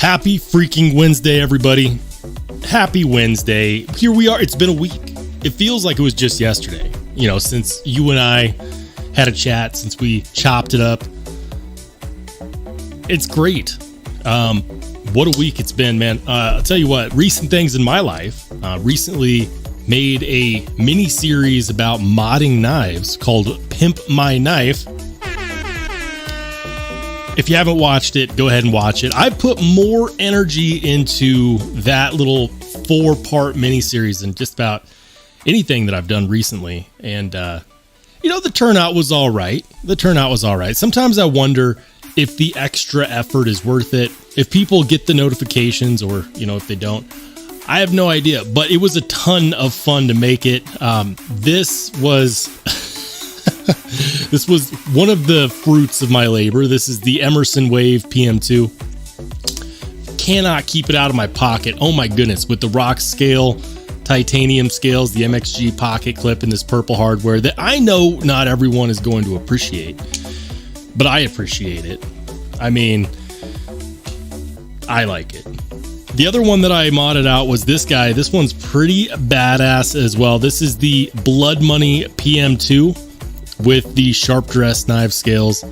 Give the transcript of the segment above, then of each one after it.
Happy freaking Wednesday, everybody. Happy Wednesday. Here we are. It's been a week. It feels like it was just yesterday, you know, since you and I had a chat, since we chopped it up. It's great. What a week it's been, man. I'll tell you what, recent things in my life. Recently made a mini series about modding knives called Pimp My Knife. If you haven't watched it, go ahead and watch it. I put more energy into that little 4-part mini series than just about anything that I've done recently. And, you know, the turnout was all right. Sometimes I wonder if the extra effort is worth it, if people get the notifications or, you know, if they don't. I have no idea, but it was a ton of fun to make it. This was one of the fruits of my labor. This is the Emerson Wave PM2. Cannot keep it out of my pocket. Oh my goodness, with the rock scale, titanium scales, the MXG pocket clip, and this purple hardware that I know not everyone is going to appreciate, but I appreciate it. I mean, I like it. The other one that I modded out was this guy. This one's pretty badass as well. This is the Blood Money PM2 with the sharp dress knife scales.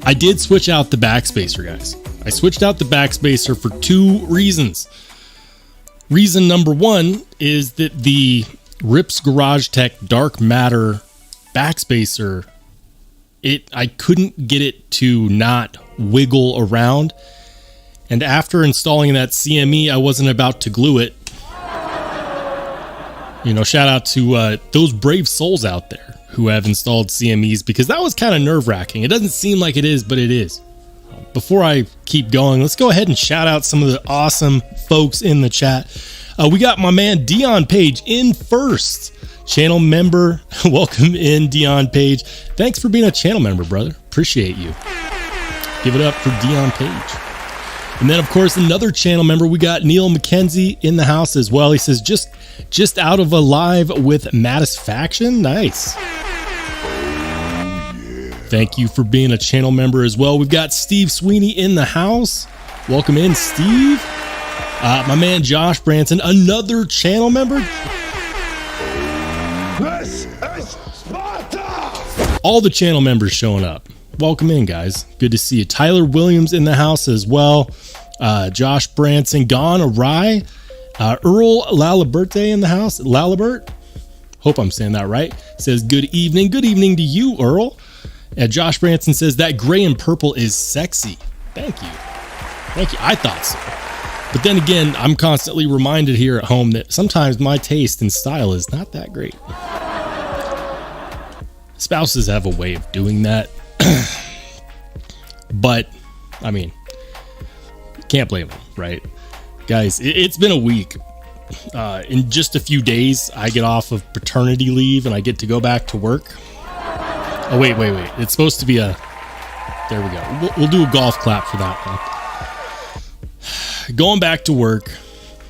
I did switch out the backspacer, guys. I switched out the backspacer for 2 reasons. Reason number 1 is that the Rips Garage Tech Dark Matter backspacer, I couldn't get it to not wiggle around. And after installing that CME, I wasn't about to glue it. You know, shout out to those brave souls out there who have installed CMEs, because that was kind of nerve-wracking. It doesn't seem like it is, but it is. Before I keep going, let's go ahead and shout out some of the awesome folks in the chat. We got my man Dion Page in first. Channel member. Welcome in, Dion Page. Thanks for being a channel member, brother. Appreciate you. Give it up for Dion Page. And then, of course, another channel member, we got Neil McKenzie in the house as well. He says, just out of a live with Mattisfaction. Nice. Thank you for being a channel member as well. We've got Steve Sweeney in the house. Welcome in, Steve. My man Josh Branson, another channel member. All the channel members showing up. Welcome in, guys. Good to see you. Tyler Williams in the house as well. Josh Branson, Gone Awry. Earl Laliberte in the house. Lalibert, hope I'm saying that right. Says good evening. Good evening to you, Earl. Josh Branson says that gray and purple is sexy. Thank you. Thank you. I thought so. But then again, I'm constantly reminded here at home that sometimes my taste and style is not that great. Spouses have a way of doing that. But, I mean, can't blame them, right? Guys, it's been a week. In just a few days, I get off of paternity leave and I get to go back to work. Oh, wait. It's supposed to be a... There we go. We'll do a golf clap for that one. Going back to work.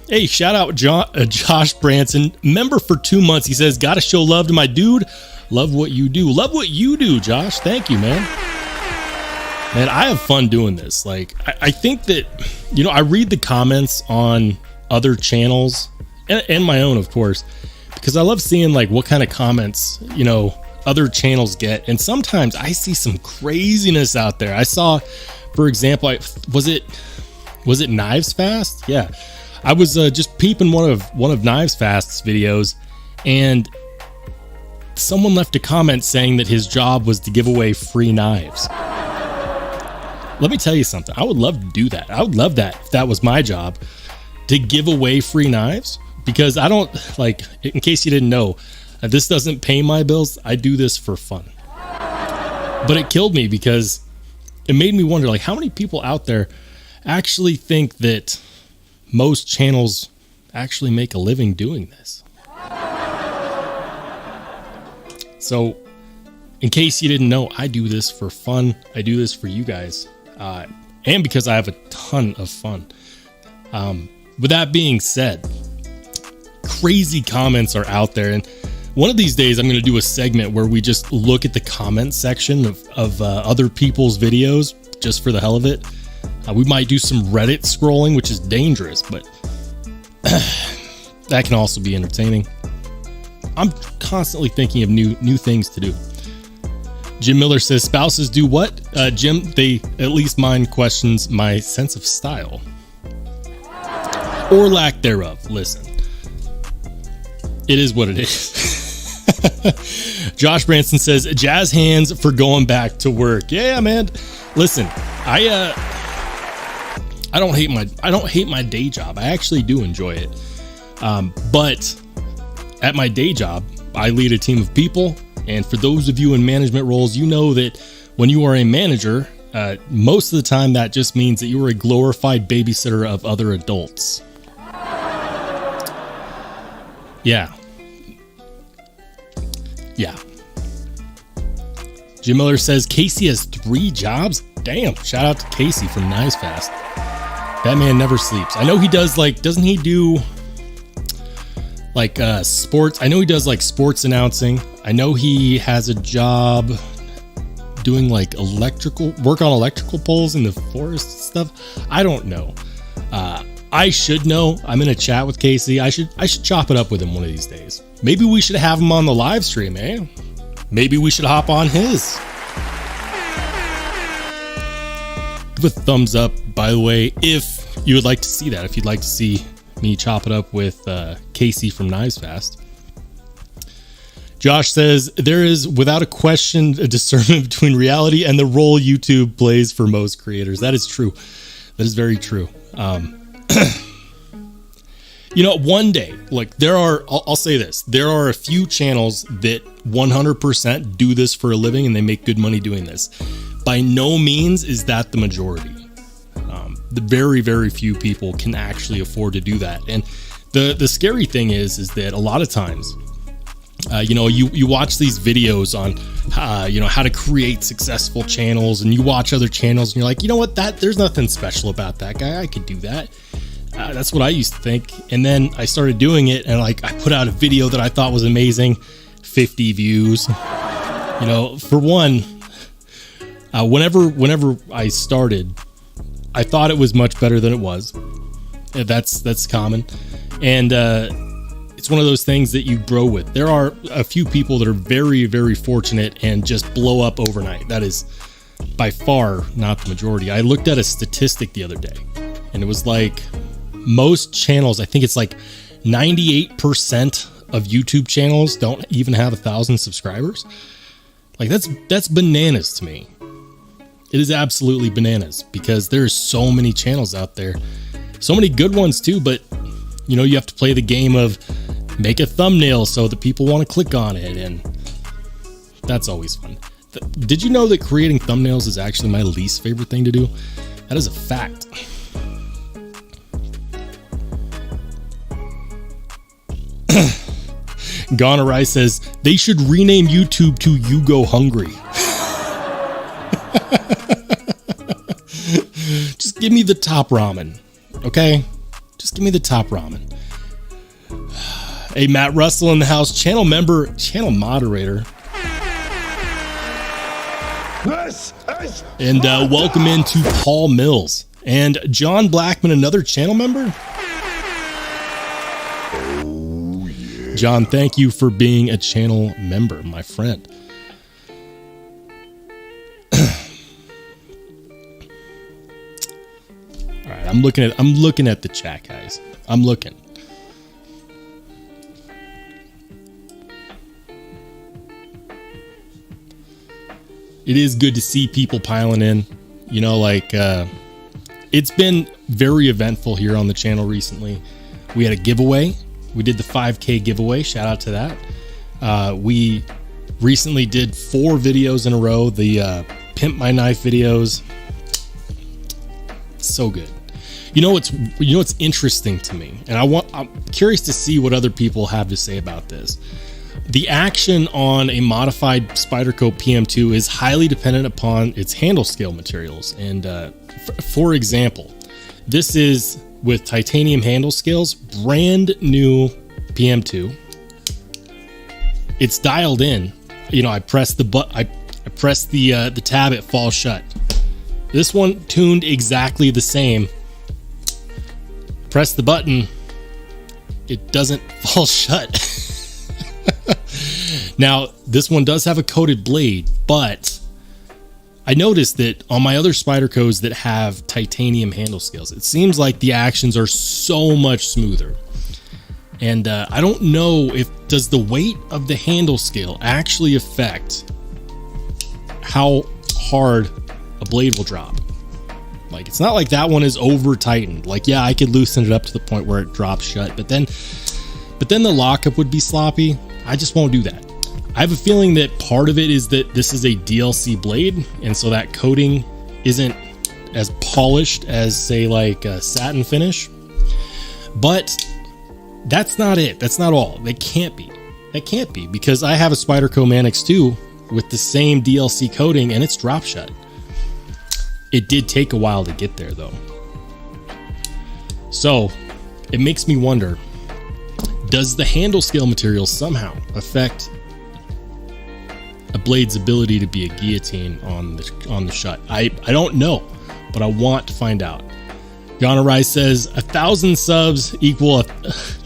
Hey, shout out Josh Branson, member for 2 months. He says, gotta show love to my dude. Love what you do. Love what you do, Josh. Thank you, man. Man, I have fun doing this. Like, I think that, you know, I read the comments on other channels and my own, of course, because I love seeing like what kind of comments, you know, other channels get. And sometimes I see some craziness out there. I saw, for example, was it Knives Fast? Yeah. I was just peeping one of Knives Fast's videos, and someone left a comment saying that his job was to give away free knives. Let me tell you something. I would love to do that. I would love that if that was my job, to give away free knives, because I don't, like, in case you didn't know, this doesn't pay my bills. I do this for fun. But it killed me because it made me wonder, like, how many people out there actually think that most channels actually make a living doing this? So, in case you didn't know, I do this for fun. I do this for you guys. And because I have a ton of fun. With that being said, crazy comments are out there. And one of these days, I'm going to do a segment where we just look at the comment section of other people's videos just for the hell of it. We might do some Reddit scrolling, which is dangerous, but that can also be entertaining. I'm constantly thinking of new things to do. Jim Miller says, spouses do what? Jim, they at least mine questions my sense of style. Or lack thereof. Listen. It is what it is. Josh Branson says, jazz hands for going back to work. Yeah, man. Listen, I don't hate my day job. I actually do enjoy it. But at my day job, I lead a team of people. And for those of you in management roles, you know that when you are a manager, most of the time that just means that you are a glorified babysitter of other adults. Yeah. Jim Miller says Casey has 3 jobs. Damn. Shout out to Casey from Knives Fast. That man never sleeps. I know he does, like, doesn't he do like sports? I know he does like sports announcing. I know he has a job doing like work on electrical poles in the forest stuff. I don't know. I should know. I'm in a chat with Casey. I should chop it up with him one of these days. Maybe we should have him on the live stream, eh? Maybe we should hop on his. Give a thumbs up, by the way, if you would like to see that. If you'd like to see me chop it up with Casey from Knives Fast. Josh says, there is without a question a discernment between reality and the role YouTube plays for most creators. That is true. That is very true. You know, one day, like I'll say this, there are a few channels that 100% do this for a living and they make good money doing this. By no means is that the majority. The very, very few people can actually afford to do that. And the scary thing is that a lot of times, you watch these videos on, how to create successful channels, and you watch other channels and you're like, you know what, there's nothing special about that guy. I could do that. That's what I used to think. And then I started doing it, and like I put out a video that I thought was amazing, 50 views. For one, whenever I started, I thought it was much better than it was. That's common. And it's one of those things that you grow with. There are a few people that are very, very fortunate and just blow up overnight. That is by far not the majority. I looked at a statistic the other day, and it was like most channels, I think it's like 98% of YouTube channels don't even have 1,000 subscribers. Like that's bananas to me. It is absolutely bananas, because there's so many channels out there, so many good ones too. But you have to play the game of make a thumbnail so that people want to click on it, and that's always fun. Did you know that creating thumbnails is actually my least favorite thing to do? That is a fact. Ghana Rice says they should rename YouTube to You Go Hungry. Just give me the top ramen, okay? Just give me the top ramen. Hey, Matt Russell in the house, channel member, channel moderator. And welcome into Paul Mills. And John Blackman, another channel member. Oh, yeah. John, thank you for being a channel member, my friend. All right, I'm looking at the chat, guys. I'm looking. It is good to see people piling in. It's been very eventful here on the channel recently. We had a giveaway. We did the 5K giveaway. Shout out to that. We recently did 4 videos in a row. The Pimp My Knife videos. So good. What's interesting to me, and I'm curious to see what other people have to say about this. The action on a modified Spyderco PM2 is highly dependent upon its handle scale materials. And for example, this is with titanium handle scales, brand new PM2. It's dialed in. I press the tab, it falls shut. This one tuned exactly the same. Press the button, it doesn't fall shut. Now, this one does have a coated blade, but I noticed that on my other Spydercos that have titanium handle scales, it seems like the actions are so much smoother. And I don't know does the weight of the handle scale actually affect how hard a blade will drop. Like, it's not like that one is over tightened. Like, yeah, I could loosen it up to the point where it drops shut, but then the lockup would be sloppy. I just won't do that. I have a feeling that part of it is that this is a DLC blade, and so that coating isn't as polished as, say, like a satin finish. But that's not it. That's not all. That can't be. That can't be, because I have a Spyderco Manix 2 with the same DLC coating, and it's drop shut. It did take a while to get there, though. So it makes me wonder, does the handle scale material somehow affect a blade's ability to be a guillotine on the shut? I don't know, but I want to find out. Yana Rice says 1,000 subs equal a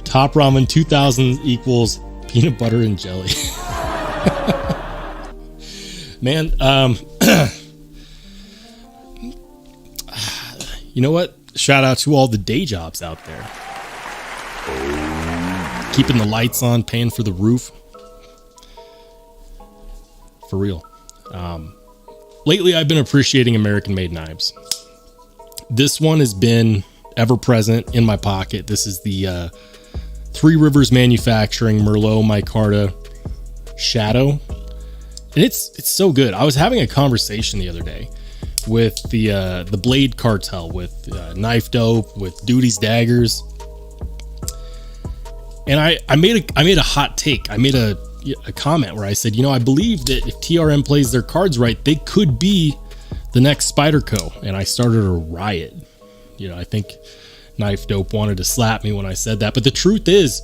top ramen, 2,000 equals peanut butter and jelly. Man, you know what? Shout out to all the day jobs out there. Keeping the lights on, paying for the roof. For real. Lately, I've been appreciating American-made knives. This one has been ever present in my pocket. This is the Three Rivers Manufacturing Merlot Micarta Shadow. And it's so good. I was having a conversation the other day with the Blade Cartel, with Knife Dope, with Duty's Daggers, and I made a hot take. I made a comment where I said, I believe that if TRM plays their cards right, they could be the next Spyderco. And I started a riot. I think Knife Dope wanted to slap me when I said that, but the truth is,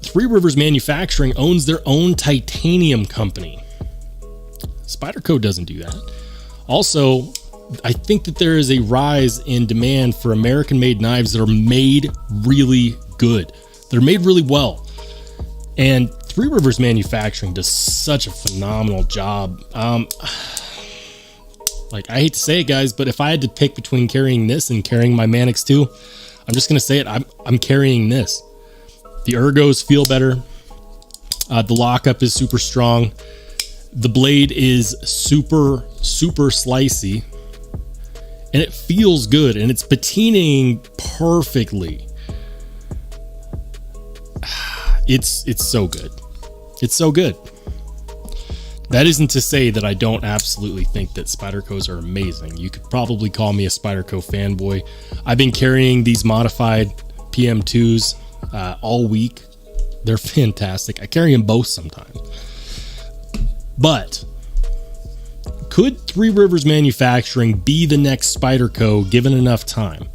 Three Rivers Manufacturing owns their own titanium company. Spyderco doesn't do that. Also, I think that there is a rise in demand for American-made knives that are made really good. They're made really well. And Three Rivers Manufacturing does such a phenomenal job. Like, I hate to say it, guys, but if I had to pick between carrying this and carrying my Manix 2, I'm just going to say it. I'm carrying this. The ergos feel better. The lockup is super strong. The blade is super, super slicey, and it feels good, and it's patining perfectly. It's so good. It's so good. That isn't to say that I don't absolutely think that Spydercos are amazing. You could probably call me a Spyderco fanboy. I've been carrying these modified PM2s all week. They're fantastic. I carry them both sometimes. But could Three Rivers Manufacturing be the next Spyderco given enough time?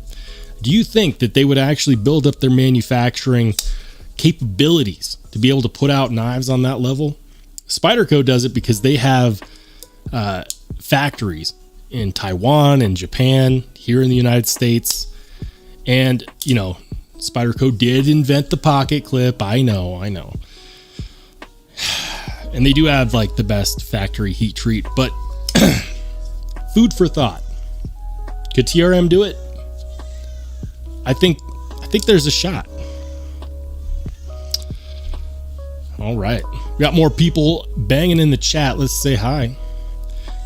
Do you think that they would actually build up their manufacturing capabilities to be able to put out knives on that level? Spyderco does it because they have factories in Taiwan and Japan, here in the United States. And, Spyderco did invent the pocket clip. I know. And they do have like the best factory heat treat, but food for thought. Could TRM do it? I think there's a shot. All right. We got more people banging in the chat. Let's say hi.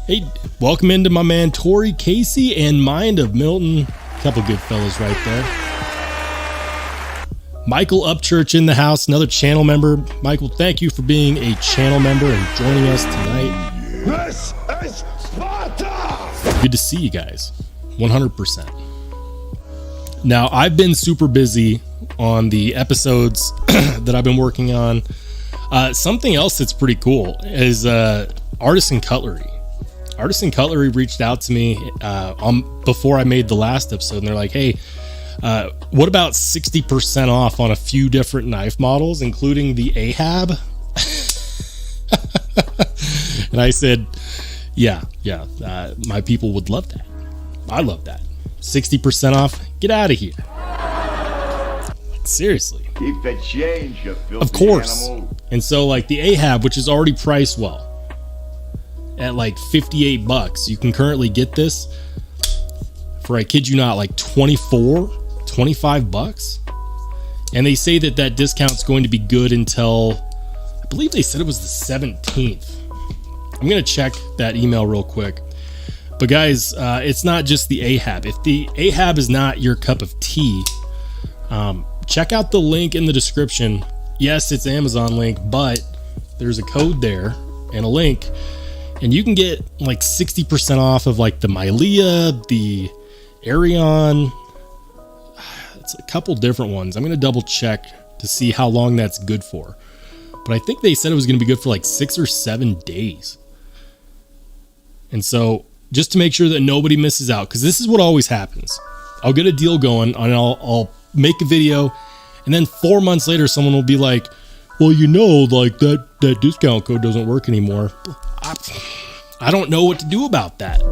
Hey, welcome into my man Tori Casey and Mind of Milton. A couple good fellas right there. Michael Upchurch in the house, another channel member. Michael, thank you for being a channel member and joining us tonight. This is Sparta! Good to see you guys. 100%. Now, I've been super busy on the episodes that I've been working on. Something else that's pretty cool is Artisan Cutlery. Artisan Cutlery reached out to me before I made the last episode, and they're like, hey, what about 60% off on a few different knife models, including the Ahab? And I said, Yeah. My people would love that. I love that. 60% off. Get out of here. Like, seriously. Keep the change, you filthy Of course. animal. And so like the Ahab, which is already priced well at like $58, you can currently get this for, I kid you not, like $25. And they say that that discount's going to be good until, I believe they said it was the 17th. I'm going to check that email real quick. But guys, it's not just the Ahab. If the Ahab is not your cup of tea, check out the link in the description. Yes, it's Amazon link, but there's a code there and a link, and you can get like 60% off of like the Milea, the Arion. It's a couple different ones. I'm going to double check to see how long that's good for. But I think they said it was going to be good for like 6 or 7 days. And so just to make sure that nobody misses out, because this is what always happens. I'll get a deal going and I'll make a video, and then 4 months later someone will be like, well, you know, like that discount code doesn't work anymore. I don't know what to do about that.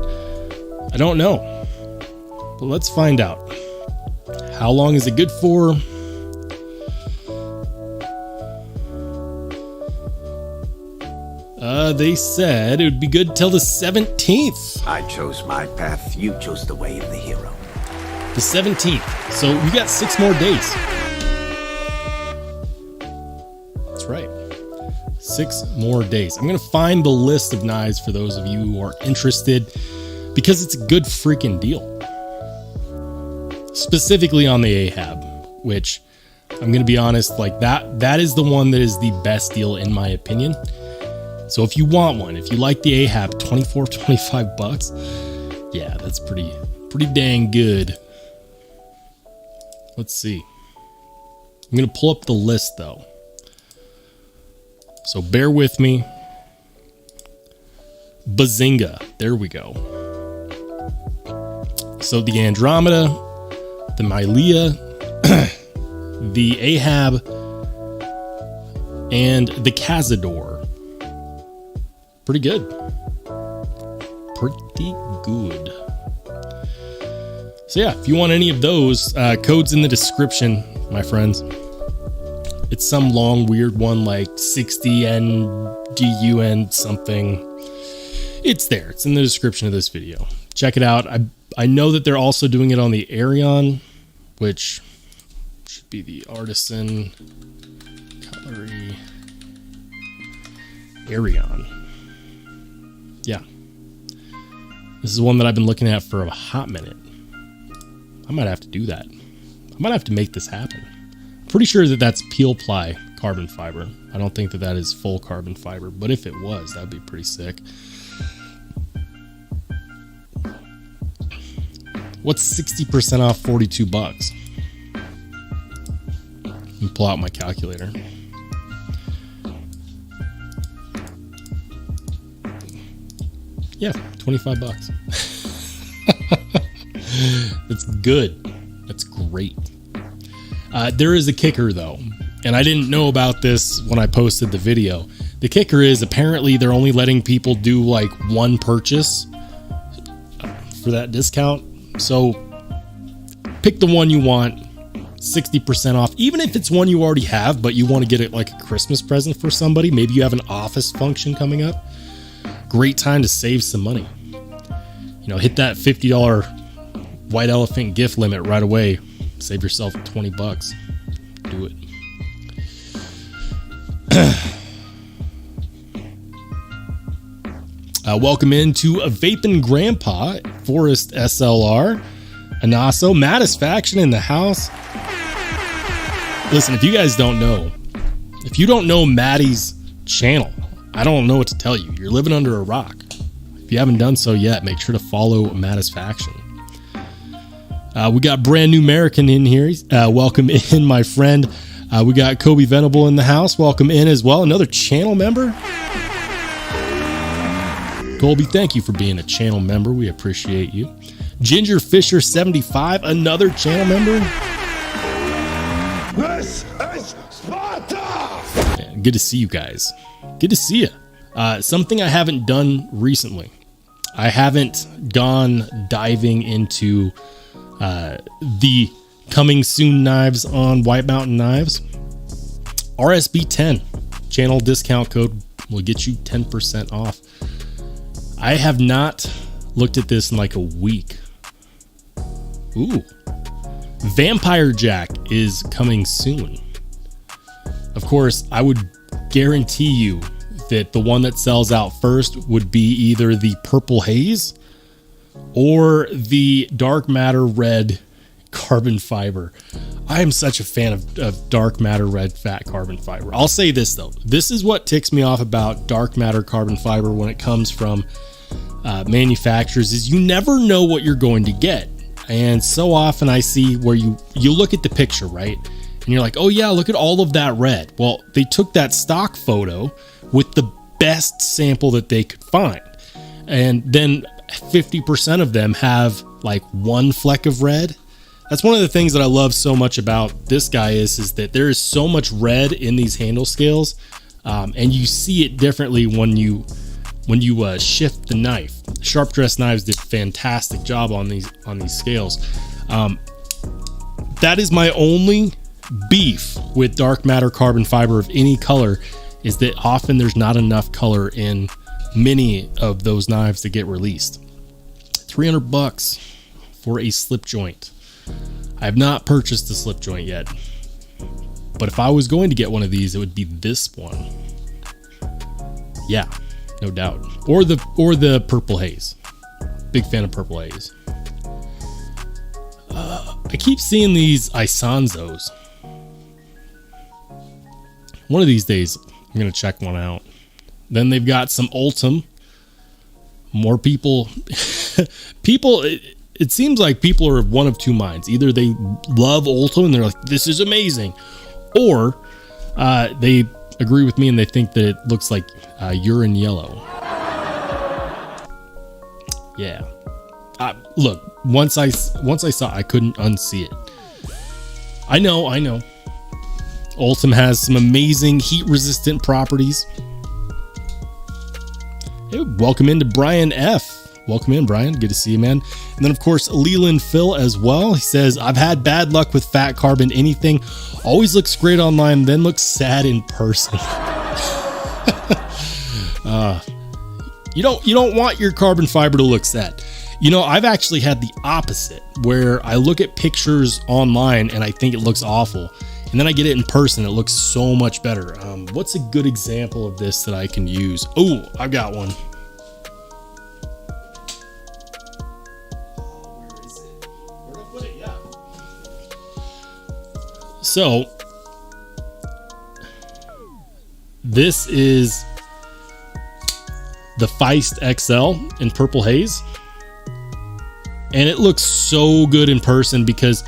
I don't know. But let's find out. How long is it good for? They said it would be good till the 17th. I chose my path, you chose the way of the hero. The 17th. So you got 6 more days. That's right. 6 more days. I'm going to find the list of knives for those of you who are interested, because it's a good freaking deal. Specifically on the Ahab, which I'm going to be honest, like that is the one that is the best deal in my opinion. So if you want one, if you like the Ahab, $25, yeah, that's pretty dang good. Let's see. I'm going to pull up the list though. So bear with me. Bazinga. There we go. So the Andromeda, the Milea, the Ahab, and the Cazador. Pretty good. Pretty good. So yeah, if you want any of those, codes in the description, my friends. It's some long weird one like 60NGUN something. It's there. It's in the description of this video. Check it out. I know that they're also doing it on the Arion, which should be the Artisan Cutlery Arion. Yeah. This is one that I've been looking at for a hot minute. I might have to do that. I might have to make this happen. I'm pretty sure that that's peel ply carbon fiber. I don't think that that is full carbon fiber, but if it was, that'd be pretty sick. What's 60% off $42? Let me pull out my calculator. Yeah, $25. That's good. That's great. There is a kicker though, and I didn't know about this when I posted the video. The kicker is apparently they're only letting people do like one purchase for that discount. So pick the one you want, 60% off, even if it's one you already have, but you want to get it like a Christmas present for somebody. Maybe you have an office function coming up. Great time to save some money. You know, hit that $50 white elephant gift limit right away. Save yourself $20. Do it. Welcome into a Vapin' Grandpa, Forest SLR, Anaso, Mattisfaction in the house. Listen, if you guys don't know, if you don't know Maddie's channel, I don't know what to tell you. You're living under a rock. If you haven't done so yet, make sure to follow Mattisfaction. We got brand new American in here. Welcome in, my friend. We got Kobe Venable in the house. Welcome in as well. Another channel member. Colby, thank you for being a channel member. We appreciate you. Ginger Fisher 75, another channel member. This is Sparta! Man, good to see you guys. Good to see you. Something I haven't done recently. I haven't gone diving into the coming soon knives on White Mountain Knives. RSB10 channel discount code will get you 10% off. I have not looked at this in like a week. Ooh. Vampire Jack is coming soon. Of course, I would guarantee you that the one that sells out first would be either the Purple Haze or the Dark Matter Red carbon fiber. I am such a fan of Dark Matter Red fat carbon fiber. I'll say this though. This is what ticks me off about Dark Matter carbon fiber when it comes from manufacturers is you never know what you're going to get. And so often I see where you look at the picture, right? And you're like, oh yeah, look at all of that red. Well, they took that stock photo with the best sample that they could find. And then 50% of them have like one fleck of red. That's one of the things that I love so much about this guy is that there is so much red in these handle scales. And you see it differently when you shift the knife. Sharp Dress Knives did a fantastic job on these scales. That is my only beef with Dark Matter carbon fiber of any color, is that often there's not enough color in many of those knives to get released. $300 for a slip joint. I have not purchased a slip joint yet, but if I was going to get one of these, it would be this one. Yeah, no doubt. Or the Purple Haze. Big fan of Purple Haze. I keep seeing these Isanzos. One of these days, I'm going to check one out. Then they've got some Ultim. More people. It seems like people are of one of two minds. Either they love Ultim and they're like, this is amazing. Or they agree with me and they think that it looks like urine yellow. Yeah. Look, once I saw it, I couldn't unsee it. I know. Ultim has some amazing heat-resistant properties. Hey, welcome into Brian F. Welcome in, Brian. Good to see you, man. And then, of course, Leland Phil as well. He says, I've had bad luck with fat carbon. Anything always looks great online, then looks sad in person. You don't want your carbon fiber to look sad. You know, I've actually had the opposite, where I look at pictures online and I think it looks awful. And then I get it in person, it looks so much better. What's a good example of this that I can use? Oh, I've got one. Where is it? Where did I put it? Yeah. So, this is the Feist XL in Purple Haze. And it looks so good in person because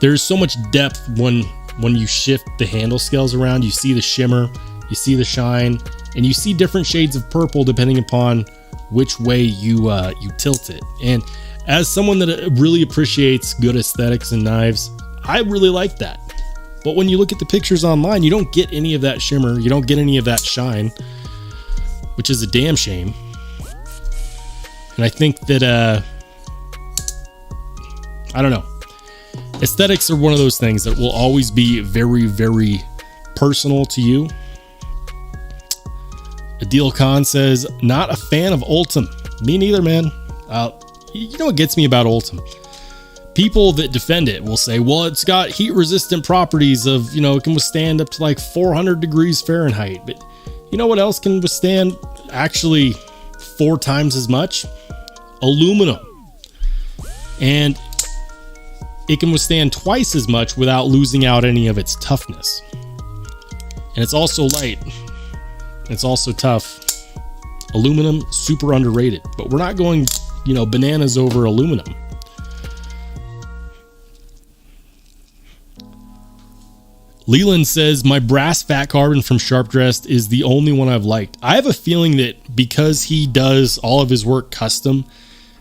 there's so much depth when you shift the handle scales around. You see the shimmer, you see the shine, and you see different shades of purple depending upon which way you tilt it. And as someone that really appreciates good aesthetics in knives, I really like that. But when you look at the pictures online, you don't get any of that shimmer, you don't get any of that shine, which is a damn shame. And I think that I don't know. Aesthetics are one of those things that will always be very, very personal to you. Adil Khan says, not a fan of Ultim. Me neither, man. You know what gets me about Ultim? People that defend it will say, well, it's got heat resistant properties of, it can withstand up to like 400 degrees Fahrenheit. But you know what else can withstand actually 4 times as much? Aluminum. And it can withstand twice as much without losing out any of its toughness. And it's also light. It's also tough. Aluminum, super underrated. But we're not going, bananas over aluminum. Leland says, my brass fat carbon from Sharp Dressed is the only one I've liked. I have a feeling that because he does all of his work custom,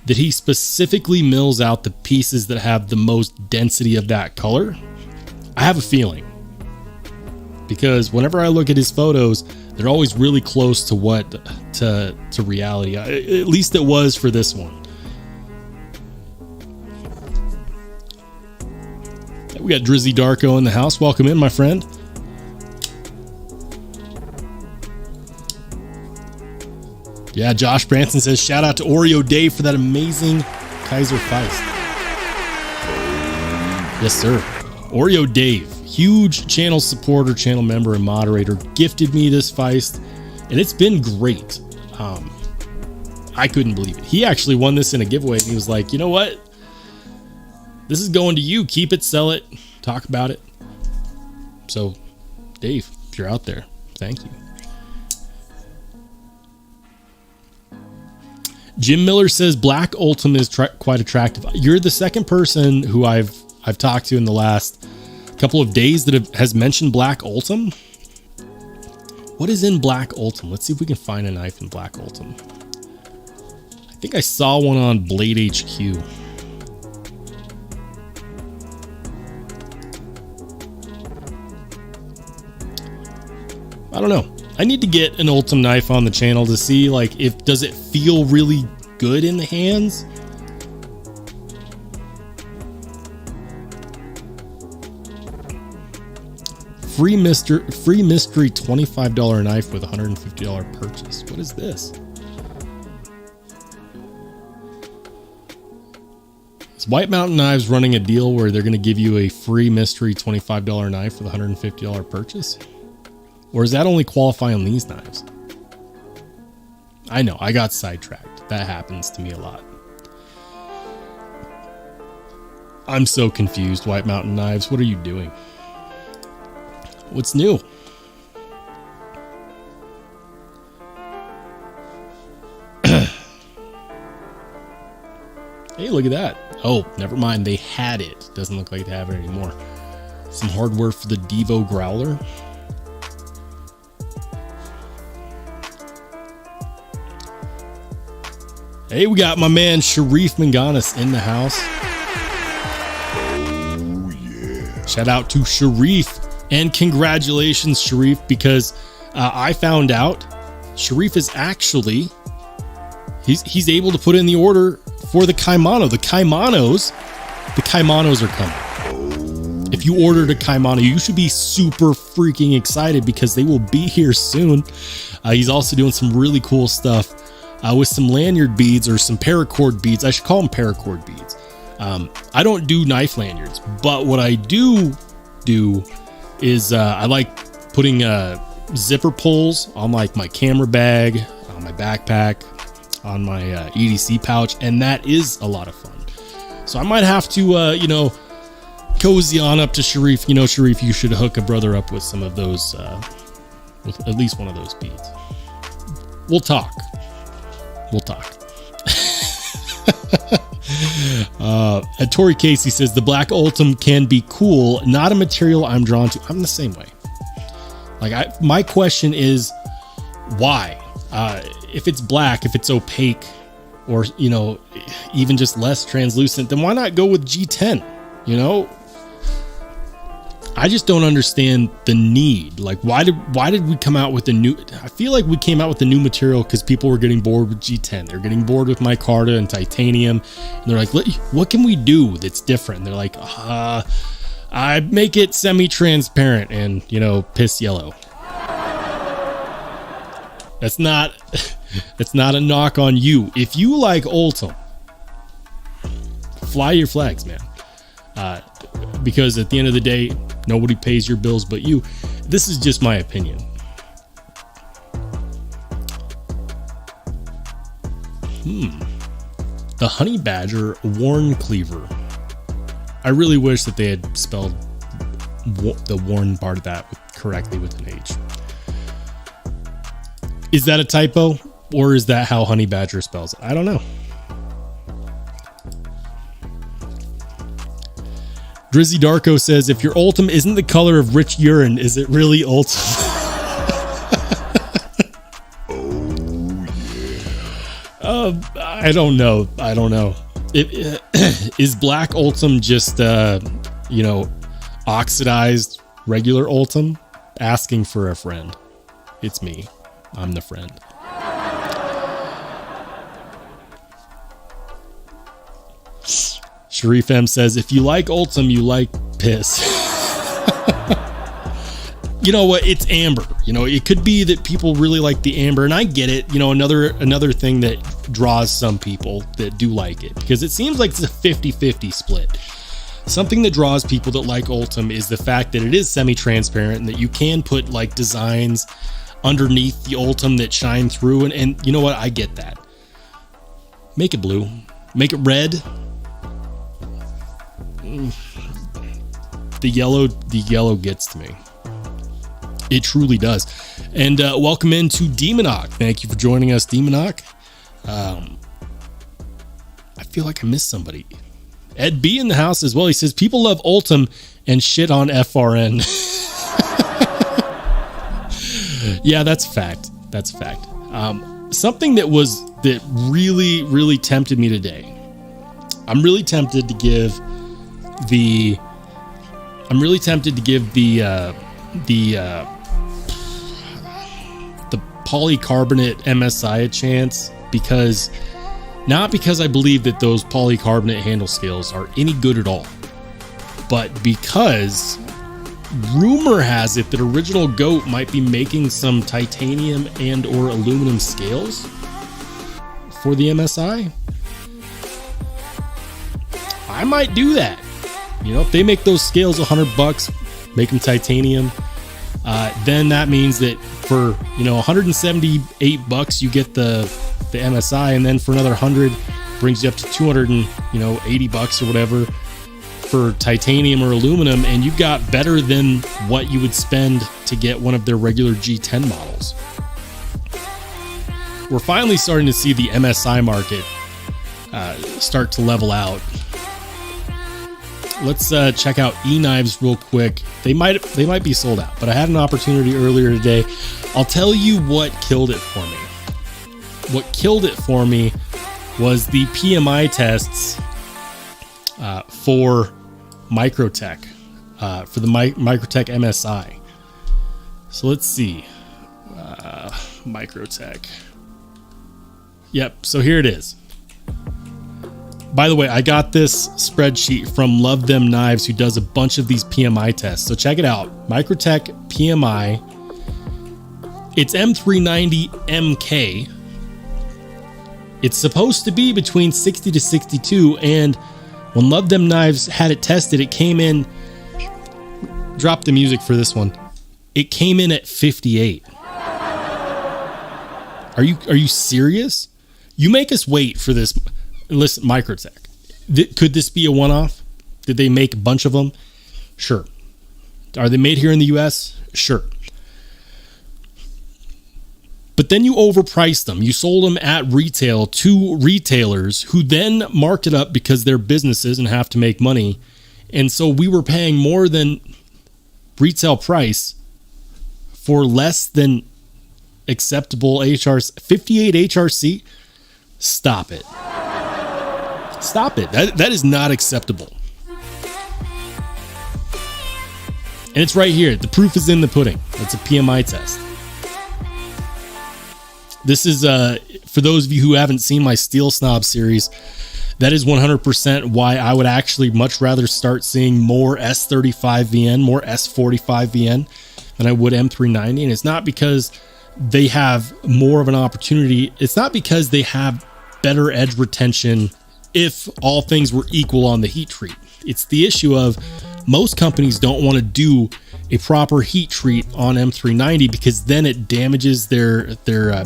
that he specifically mills out the pieces that have the most density of that color. I have a feeling. Because whenever I look at his photos, they're always really close to what to reality. At least it was for this one. We got Drizzy Darko in the house. Welcome in, my friend. Yeah, Josh Branson says, shout out to Oreo Dave for that amazing Kaiser Feist. Yes, sir. Oreo Dave, huge channel supporter, channel member, and moderator, gifted me this Feist, and it's been great. I couldn't believe it. He actually won this in a giveaway, and he was like, you know what? This is going to you. Keep it, sell it, talk about it. So, Dave, if you're out there, thank you. Jim Miller says Black Ultim is quite attractive. You're the second person who I've talked to in the last couple of days that has mentioned Black Ultim. What is in Black Ultim? Let's see if we can find a knife in Black Ultim. I think I saw one on Blade HQ. I don't know. I need to get an Ultim knife on the channel to see, like, does it feel really good in the hands? Free mystery $25 knife with $150 purchase. What is this? Is White Mountain Knives running a deal where they're going to give you a free mystery $25 knife with $150 purchase? Or does that only qualify on these knives? I know, I got sidetracked. That happens to me a lot. I'm so confused, White Mountain Knives. What are you doing? What's new? Hey, look at that. Oh, never mind. They had it. Doesn't look like they have it anymore. Some hardware for the Devo Growler. Hey, we got my man Sharif Manganis in the house. Oh, yeah. Shout out to Sharif, and congratulations, Sharif, because I found out Sharif is actually he's able to put in the order for the Kaimano. The Kaimanos are coming. If you ordered a Kaimano, you should be super freaking excited because they will be here soon. He's also doing some really cool stuff with some lanyard beads or some paracord beads. I should call them paracord beads. I don't do knife lanyards, but what I do is I like putting zipper pulls on like my camera bag, on my backpack, on my EDC pouch, and that is a lot of fun. So I might have to, cozy on up to Sharif. Sharif, you should hook a brother up with some of those, with at least one of those beads. We'll talk. Tori Casey says the Black Ultim can be cool, not a material I'm drawn to. I'm the same way. Like my question is why? If it's black, if it's opaque, or even just less translucent, then why not go with G10? I just don't understand the need. Like, why did we come out with the new? I feel like we came out with the new material because people were getting bored with G10. They're getting bored with micarta and titanium, and they're like, what can we do that's different? And they're like, I make it semi-transparent and piss yellow. That's not a knock on you. If you like Ultim, fly your flags, man. Because at the end of the day, nobody pays your bills but you. This is just my opinion. The Honey Badger Worn Cleaver. I really wish that they had spelled the worn part of that correctly with an H. Is that a typo, or is that how Honey Badger spells it? I don't know. Drizzy Darko says, if your Ultim isn't the color of rich urine, is it really Ultim? I don't know. Is black Ultim just, oxidized regular Ultim? Asking for a friend. It's me. I'm the friend. Sharif M says, if you like Ultim, you like piss. You know what? It's amber. You know, it could be that people really like the amber, and I get it. You know, another thing that draws some people that do like it, because it seems like it's a 50-50 split. Something that draws people that like Ultim is the fact that it is semi-transparent and that you can put like designs underneath the Ultim that shine through. And you know what? I get that. Make it blue. Make it red. The yellow gets to me. It truly does. And welcome into Demonock. Thank you for joining us, Demonock. I feel like I missed somebody. Ed B in the house as well. He says, people love Ultim and shit on FRN. Yeah, that's fact. That's fact. Something that really tempted me today. I'm really tempted to give the polycarbonate MSI a chance, because not because I believe that those polycarbonate handle scales are any good at all, but because rumor has it that Original Goat might be making some titanium and or aluminum scales for the MSI. I might do that. You know, if they make those scales $100, make them titanium, then that means that for, you know, $178 you get the MSI, and then for another 100 brings you up to $280 or whatever for titanium or aluminum, and you've got better than what you would spend to get one of their regular G10 models. We're finally starting to see the MSI market start to level out. Let's check out eKnives real quick. They might be sold out, but I had an opportunity earlier today. I'll tell you what killed it for me. What killed it for me was the PMI tests for microtech, for the microtech MSI. So let's see. Microtech. Yep, so here it is. By the way, I got this spreadsheet from Love Them Knives, who does a bunch of these PMI tests. So check it out. Microtech PMI. It's M390MK. It's supposed to be between 60 to 62. And when Love Them Knives had it tested, it came in. Drop the music for this one. It came in at 58. Are you serious? You make us wait for this. Listen, Microtech. Could this be a one-off? Did they make a bunch of them? Sure. Are they made here in the US? Sure. But then you overpriced them. You sold them at retail to retailers who then marked it up because they're businesses and have to make money. And so we were paying more than retail price for less than acceptable HRC. 58 HRC? Stop it. Stop it. That is not acceptable. And it's right here. The proof is in the pudding. It's a PMI test. This is, for those of you who haven't seen my Steel Snob series, that is 100% why I would actually much rather start seeing more S35 VN, more S45 VN than I would M390. And it's not because they have more of an opportunity. It's not because they have better edge retention if all things were equal on the heat treat. It's the issue of most companies don't want to do a proper heat treat on M390 because then it damages their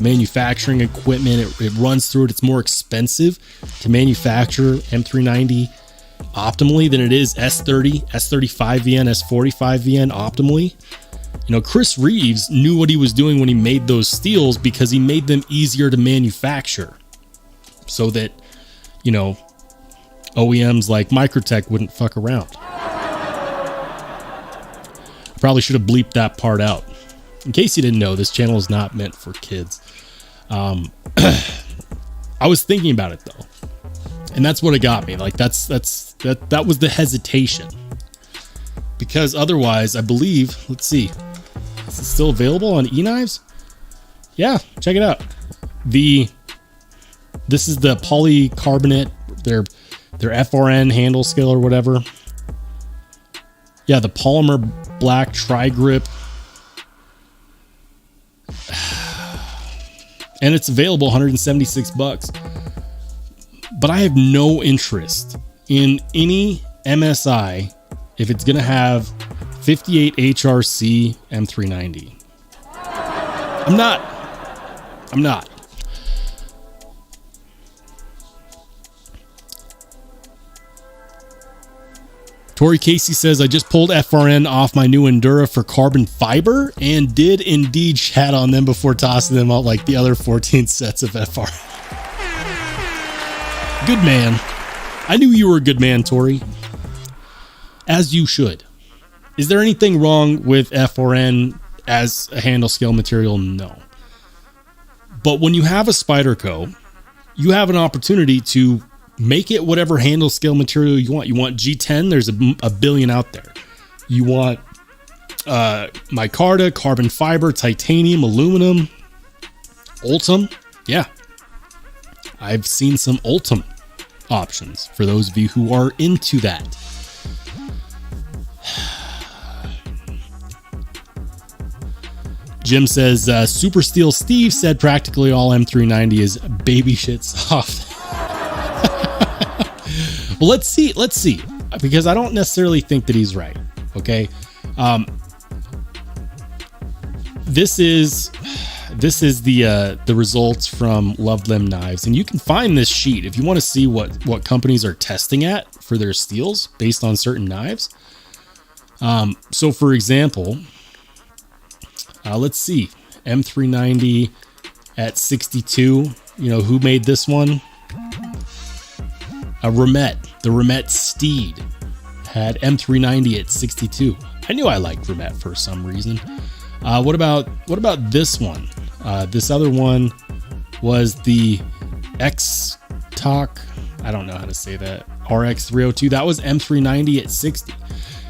manufacturing equipment. It runs through it. It's more expensive to manufacture M390 optimally than it is S30, S35 VN, S45 VN optimally. You know, Chris Reeves knew what he was doing when he made those steels because he made them easier to manufacture so that, you know, OEMs like Microtech wouldn't fuck around. I probably should have bleeped that part out. In case you didn't know, this channel is not meant for kids. I was thinking about it though, and that's what it got me. Like that was the hesitation, because otherwise, I believe. Let's see, is it still available on eKnives? Yeah, check it out. This is the polycarbonate. They're their FRN handle scale or whatever. Yeah, the polymer black tri-grip. And it's available $176. But I have no interest in any MSI if it's going to have 58 HRC M390. I'm not. Tori Casey says, I just pulled FRN off my new Endura for carbon fiber and did indeed chat on them before tossing them out like the other 14 sets of FRN. Good man. I knew you were a good man, Tori. As you should. Is there anything wrong with FRN as a handle scale material? No. But when you have a Spyderco, you have an opportunity to make it whatever handle scale material you want. You want G10, there's a billion out there. You want micarta, carbon fiber, titanium, aluminum, Ultim. Yeah. I've seen some Ultim options for those of you who are into that. Jim says, Super Steel Steve said practically all M390 is baby shit soft. Well, let's see, because I don't necessarily think that he's right. Okay. This is the results from Love Them Knives, and you can find this sheet if you want to see what companies are testing at for their steels based on certain knives. So for example, let's see, M390 at 62. You know who made this one? The Remet Steed had M390 at 62. I knew I liked Remet for some reason. What about this one? This other one was the X-Talk. I don't know how to say that. RX302. That was M390 at 60.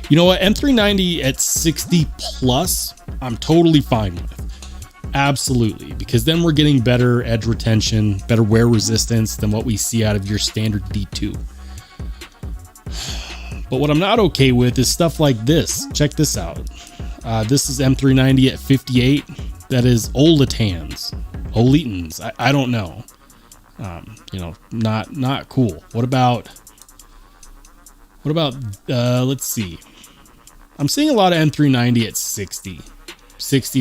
You know what? M390 at 60 plus, I'm totally fine with. Absolutely, because then we're getting better edge retention, better wear resistance than what we see out of your standard D2. But what I'm not okay with is stuff like this. Check this out. This is M390 at 58. That is Oletans. I don't know. Not cool. What about let's see. I'm seeing a lot of M390 at 60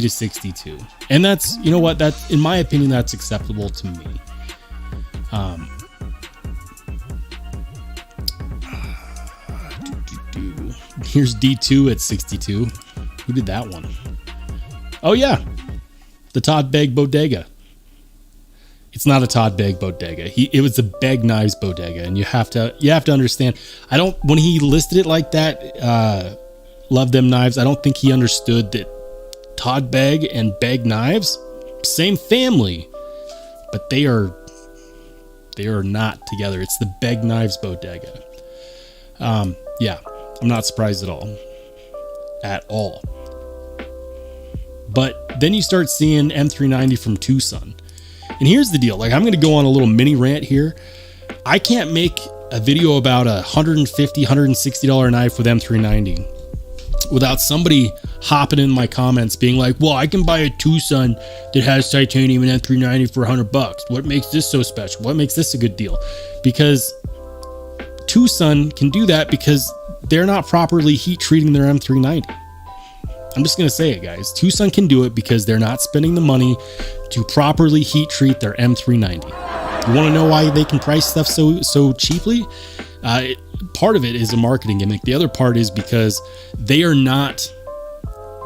to 62. And that's, you know what, that in my opinion, that's acceptable to me. Here's D2 at 62. Who did that one? Oh yeah, the Todd Begg Bodega. It's not a Todd Begg Bodega. It was a Begg Knives Bodega, and you have to understand. When he listed it like that, Love Them Knives, I don't think he understood that Todd Begg and Begg Knives, same family, but they are not together. It's the Begg Knives Bodega. Yeah, I'm not surprised at all. But then you start seeing M390 from Tucson. And here's the deal. Like, I'm going to go on a little mini rant here. I can't make a video about a $150, $160 knife with M390 without somebody hopping in my comments being like, well, I can buy a Tucson that has titanium and M390 for $100. What makes this so special? What makes this a good deal? Because Tucson can do that because they're not properly heat treating their M390. I'm just going to say it, guys. Tucson can do it because they're not spending the money to properly heat treat their M390. You want to know why they can price stuff so cheaply? Part of it is a marketing gimmick. The other part is because they are not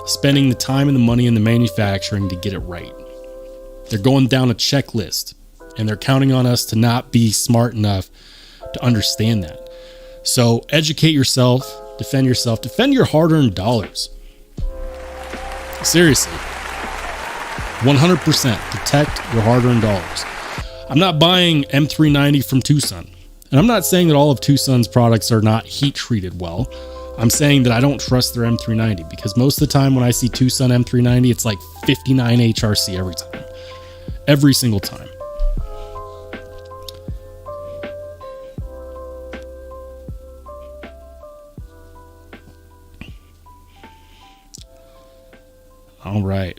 spending the time and the money in the manufacturing to get it right. They're going down a checklist, and they're counting on us to not be smart enough to understand that. So educate yourself, defend your hard-earned dollars. Seriously, 100% protect your hard-earned dollars. I'm not buying M390 from Tucson. And I'm not saying that all of Tucson's products are not heat treated well. I'm saying that I don't trust their M390 because most of the time when I see Tucson M390, it's like 59 HRC every time. Every single time. All right.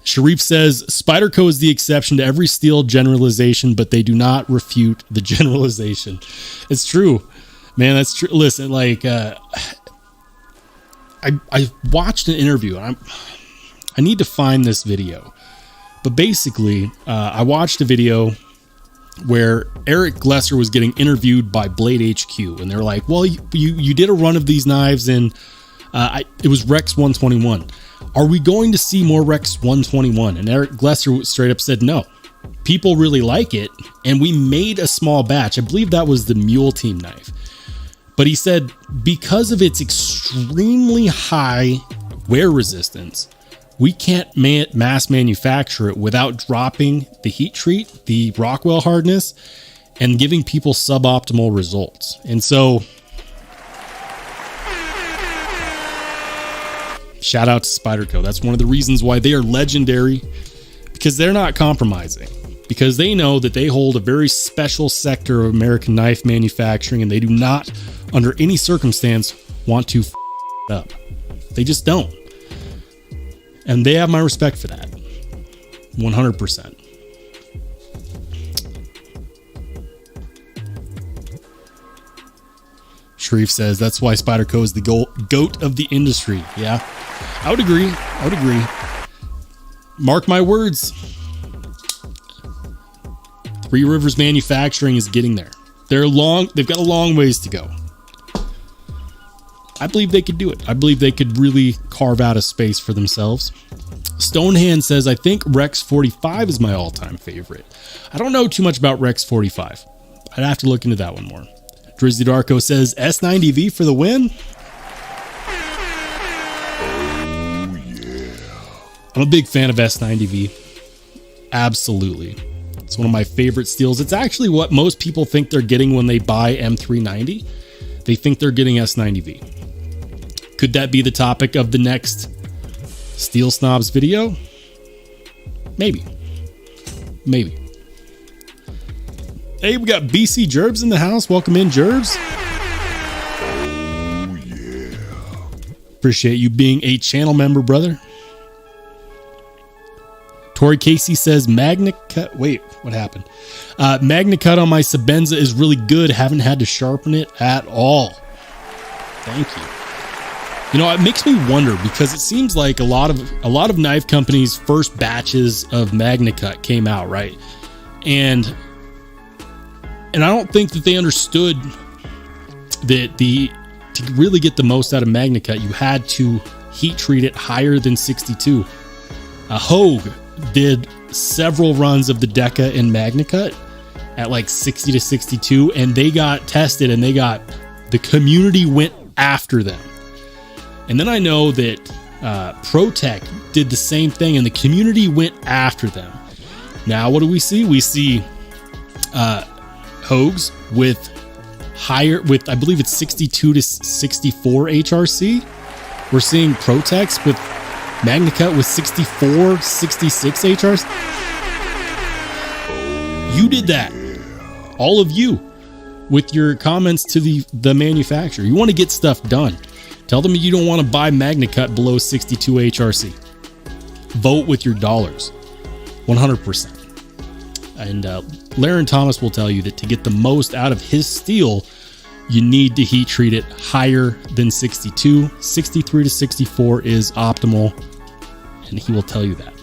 Sharif says, Spyderco is the exception to every steel generalization, but they do not refute the generalization. It's true, man. That's true. Listen, like, I watched an interview, and I need to find this video, but basically, I watched a video where Eric Glesser was getting interviewed by Blade HQ, and they're like, well, you did a run of these knives, and it was Rex 121. Are we going to see more Rex 121? And Eric Glesser straight up said, no, people really like it. And we made a small batch. I believe that was the Mule Team knife. But he said, because of its extremely high wear resistance, we can't mass manufacture it without dropping the heat treat, the Rockwell hardness, and giving people suboptimal results. And so, shout out to Spyderco. That's one of the reasons why they are legendary, because they're not compromising, because they know that they hold a very special sector of American knife manufacturing, and they do not, under any circumstance, want to f it up. They just don't. And they have my respect for that. 100%. Sharif says, that's why Spyderco is the GOAT of the industry. Yeah, I would agree. Mark my words. Three Rivers Manufacturing is getting there. They've got a long ways to go. I believe they could do it. I believe they could really carve out a space for themselves. Stonehand says, I think Rex 45 is my all-time favorite. I don't know too much about Rex 45. I'd have to look into that one more. Drizzy Darko says, S90V for the win? Oh, yeah. I'm a big fan of S90V. Absolutely. It's one of my favorite steels. It's actually what most people think they're getting when they buy M390. They think they're getting S90V. Could that be the topic of the next Steel Snobs video? Maybe. Hey, we got BC Jerbs in the house. Welcome in, Jerbs. Oh, yeah. Appreciate you being a channel member, brother. Tori Casey says, Magna Cut. Wait, what happened? Magna Cut on my Sabenza is really good. Haven't had to sharpen it at all. Thank you. You know, it makes me wonder, because it seems like a lot of knife companies' first batches of Magna Cut came out, right? And I don't think that they understood that to really get the most out of Magna Cut, you had to heat treat it higher than 62. Hogue did several runs of the Deca in Magna Cut at like 60 to 62, and they got tested, and the community went after them. And then I know that ProTech did the same thing, and the community went after them. Now, what do we see? We see Hogues with I believe it's 62 to 64 HRC. We're seeing ProTechs with Magna Cut with 64, 66 HRC. You did that. All of you, with your comments to the manufacturer. You want to get stuff done. Tell them you don't want to buy Magna Cut below 62 HRC. Vote with your dollars. 100%. And Laren Thomas will tell you that to get the most out of his steel, you need to heat treat it higher than 62. 63 to 64 is optimal, and he will tell you that.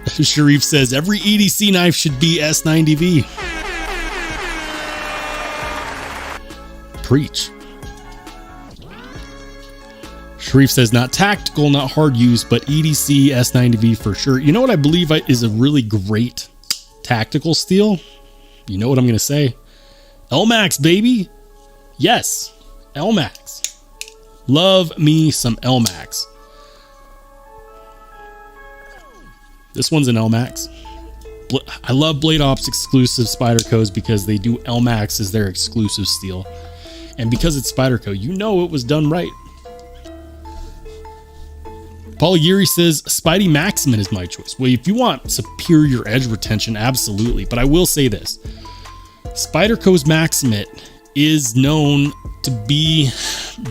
Sharif says, every EDC knife should be S90V. Preach. Sharif says, not tactical, not hard use, but EDC S90V for sure. You know what I believe is a really great tactical steel? You know what I'm going to say? LMAX, baby. Yes, LMAX. Love me some LMAX. This one's an LMAX. I love Blade Ops exclusive Spydercos because they do LMAX as their exclusive steel. And because it's Spyderco, you know it was done right. Paul Yuri says, Spidey Maximin is my choice. Well, if you want superior edge retention, absolutely. But I will say this. Spyderco's Maximit is known to be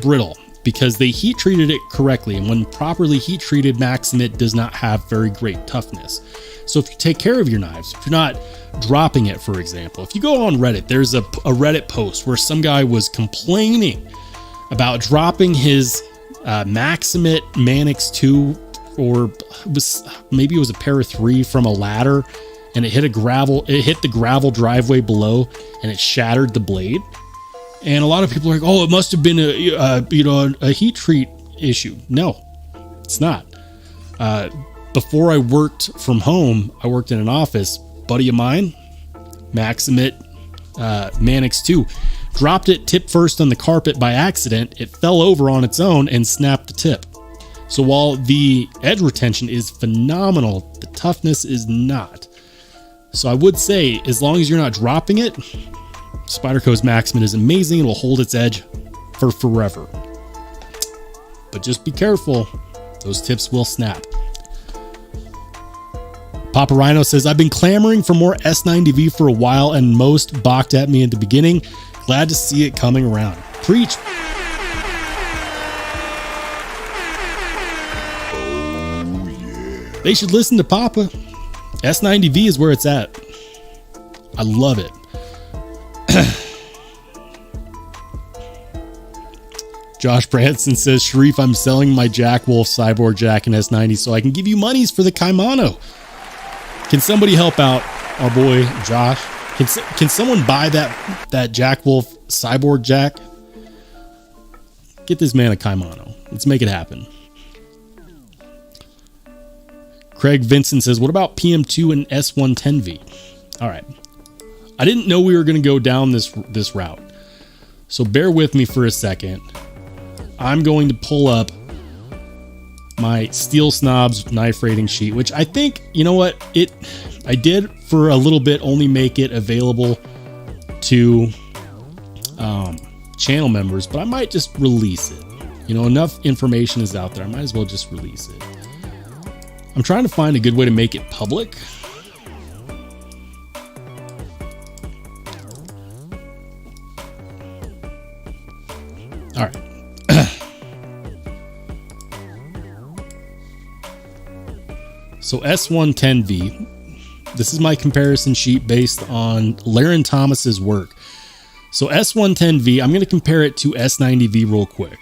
brittle because they heat treated it correctly, and when properly heat treated, Maximate does not have very great toughness. So if you take care of your knives, if you're not dropping it, for example, if you go on Reddit, there's a Reddit post where some guy was complaining about dropping his Maximate Manix 2, or maybe it was a Para 3 from a ladder, and it hit the gravel driveway below, and it shattered the blade. And a lot of people are like, "Oh, it must have been a heat treat issue." No, it's not. Before I worked from home, I worked in an office. Buddy of mine, Maximate Manix 2, dropped it tip first on the carpet by accident. It fell over on its own and snapped the tip. So while the edge retention is phenomenal, the toughness is not. So I would say, as long as you're not dropping it, Spyderco's Maximate is amazing. It will hold its edge for forever. But just be careful. Those tips will snap. Papa Rhino says, I've been clamoring for more S90V for a while, and most balked at me at the beginning. Glad to see it coming around. Preach. Oh, yeah. They should listen to Papa. S90V is where it's at. I love it. Josh Branson says, Sharif, I'm selling my Jack Wolf Cyborg Jack in S90 so I can give you monies for the Kaimano. Can somebody help out our boy Josh? Can someone buy that Jack Wolf Cyborg Jack? Get this man a Kaimano. Let's make it happen. Craig Vincent says, what about PM2 and S110V? All right. I didn't know we were going to go down this route. So bear with me for a second. I'm going to pull up my Steel Snobs knife rating sheet, which I think, you know what, I did for a little bit only make it available to channel members, but I might just release it. You know, enough information is out there. I might as well just release it. I'm trying to find a good way to make it public. All right. So S110V, this is my comparison sheet based on Laren Thomas's work. So S110V, I'm going to compare it to S90V real quick.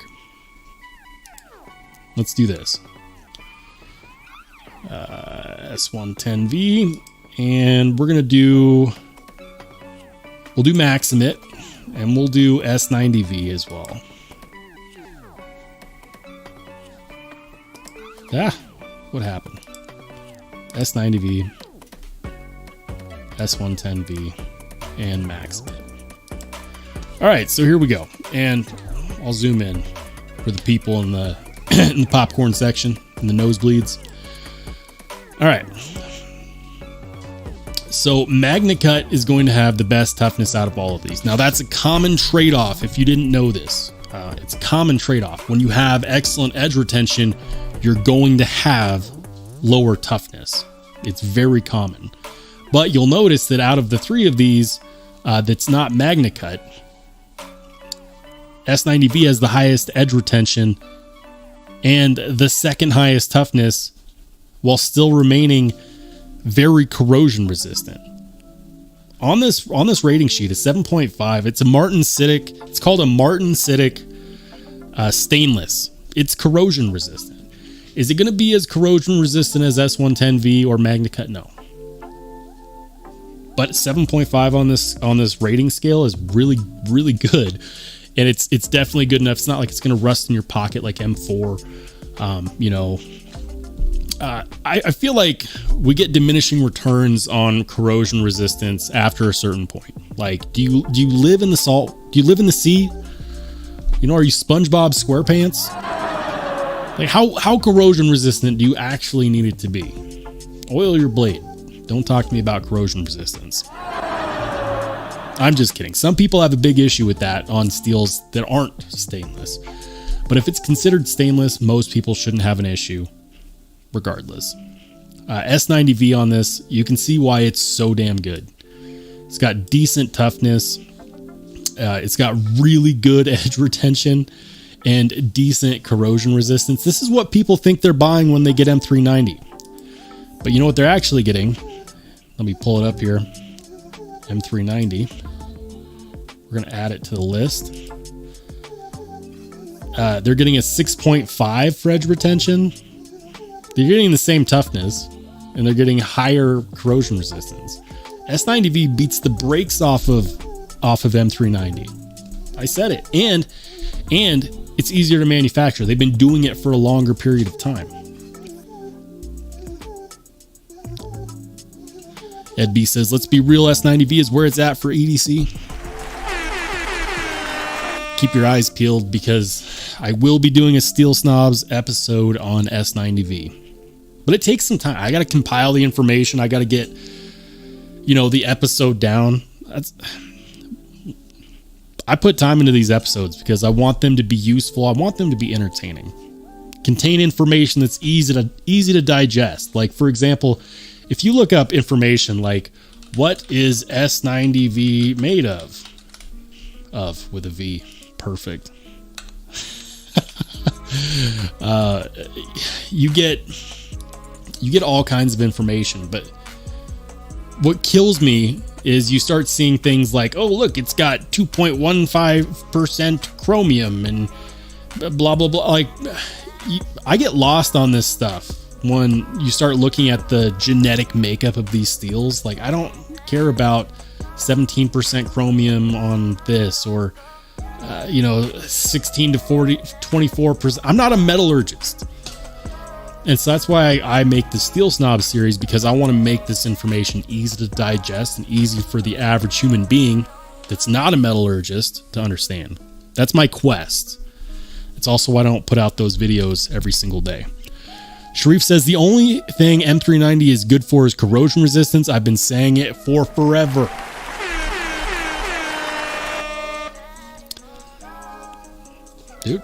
Let's do this. S110V, and we'll do Maximate, and we'll do S90V as well. What happened? S90V, S110V, and Maximate. All right, so here we go, and I'll zoom in for the people in the in the popcorn section, in the nosebleeds. All right. So MagnaCut is going to have the best toughness out of all of these. Now that's a common trade-off. If you didn't know this, it's a common trade-off. When you have excellent edge retention, you're going to have lower toughness. It's very common. But you'll notice that out of the three of these, that's not MagnaCut, S90V has the highest edge retention and the second highest toughness, while still remaining very corrosion resistant. On this rating sheet, it's 7.5. It's a martensitic. It's called a martensitic stainless. It's corrosion resistant. Is it going to be as corrosion resistant as S110V or MagnaCut? No. But 7.5 on this rating scale is really, really good. And it's definitely good enough. It's not like it's going to rust in your pocket like M4. I feel like we get diminishing returns on corrosion resistance after a certain point. Like, do you live in the salt? Do you live in the sea? You know, are you SpongeBob SquarePants? Like, how corrosion resistant do you actually need it to be? Oil your blade. Don't talk to me about corrosion resistance. I'm just kidding. Some people have a big issue with that on steels that aren't stainless. But if it's considered stainless, most people shouldn't have an issue regardless. S90V on this, you can see why it's so damn good. It's got decent toughness. It's got really good edge retention. and decent corrosion resistance. This is what people think they're buying when they get M390. But you know what they're actually getting? Let me pull it up here. M390. We're going to add it to the list. They're getting a 6.5 for edge retention. They're getting the same toughness, and they're getting higher corrosion resistance. S90V beats the brakes off of M390. I said it. And it's easier to manufacture. They've been doing it for a longer period of time. Ed B says, let's be real, S90V is where it's at for EDC. Keep your eyes peeled because I will be doing a Steel Snobs episode on S90V. But it takes some time. I got to compile the information. I got to get, the episode down. I put time into these episodes because I want them to be useful. I want them to be entertaining. Contain information that's easy to digest. Like, for example, if you look up information like, what is S90V made of? Of with a V. Perfect. You get all kinds of information, but what kills me is you start seeing things like, oh, look, it's got 2.15% chromium and blah, blah, blah. Like, I get lost on this stuff when you start looking at the genetic makeup of these steels. Like, I don't care about 17% chromium on this or 16 to 24%. I'm not a metallurgist. And so that's why I make the Steel Snob series, because I want to make this information easy to digest and easy for the average human being that's not a metallurgist to understand. That's my quest. It's also why I don't put out those videos every single day. Sharif says the only thing M390 is good for is corrosion resistance. I've been saying it for forever. Dude,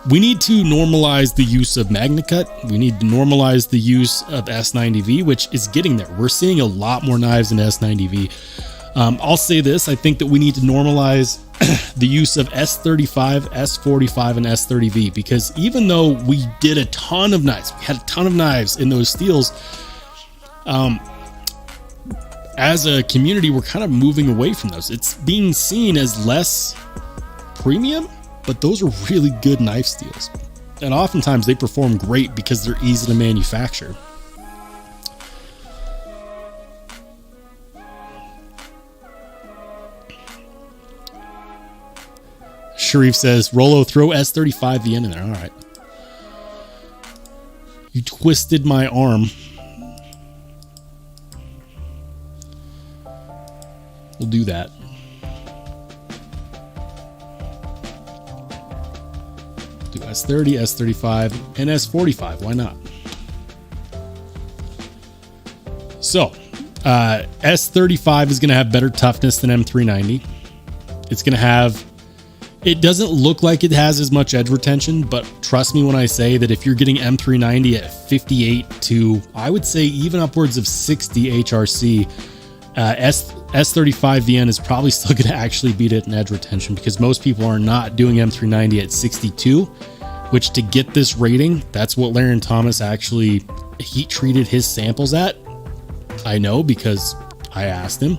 we need to normalize the use of MagnaCut. We need to normalize the use of S90V, which is getting there. We're seeing a lot more knives in S90V. I'll say this. I think that we need to normalize the use of S35, S45, and S30V, because even though we did a ton of knives, we had a ton of knives in those steels, as a community, we're kind of moving away from those. It's being seen as less premium, but those are really good knife steels. And oftentimes they perform great because they're easy to manufacture. Sharif says, Rollo, throw S35V in there. All right. You twisted my arm. We'll do that. Do S30, S35, and S45. Why not? So, S35 is going to have better toughness than M390. It's going to have... It doesn't look like it has as much edge retention, but trust me when I say that if you're getting M390 at 58 to, I would say, even upwards of 60 HRC, S35VN is probably still going to actually beat it in edge retention, because most people are not doing M390 at 62, which to get this rating, that's what Laren Thomas actually heat treated his samples at. I know because I asked him.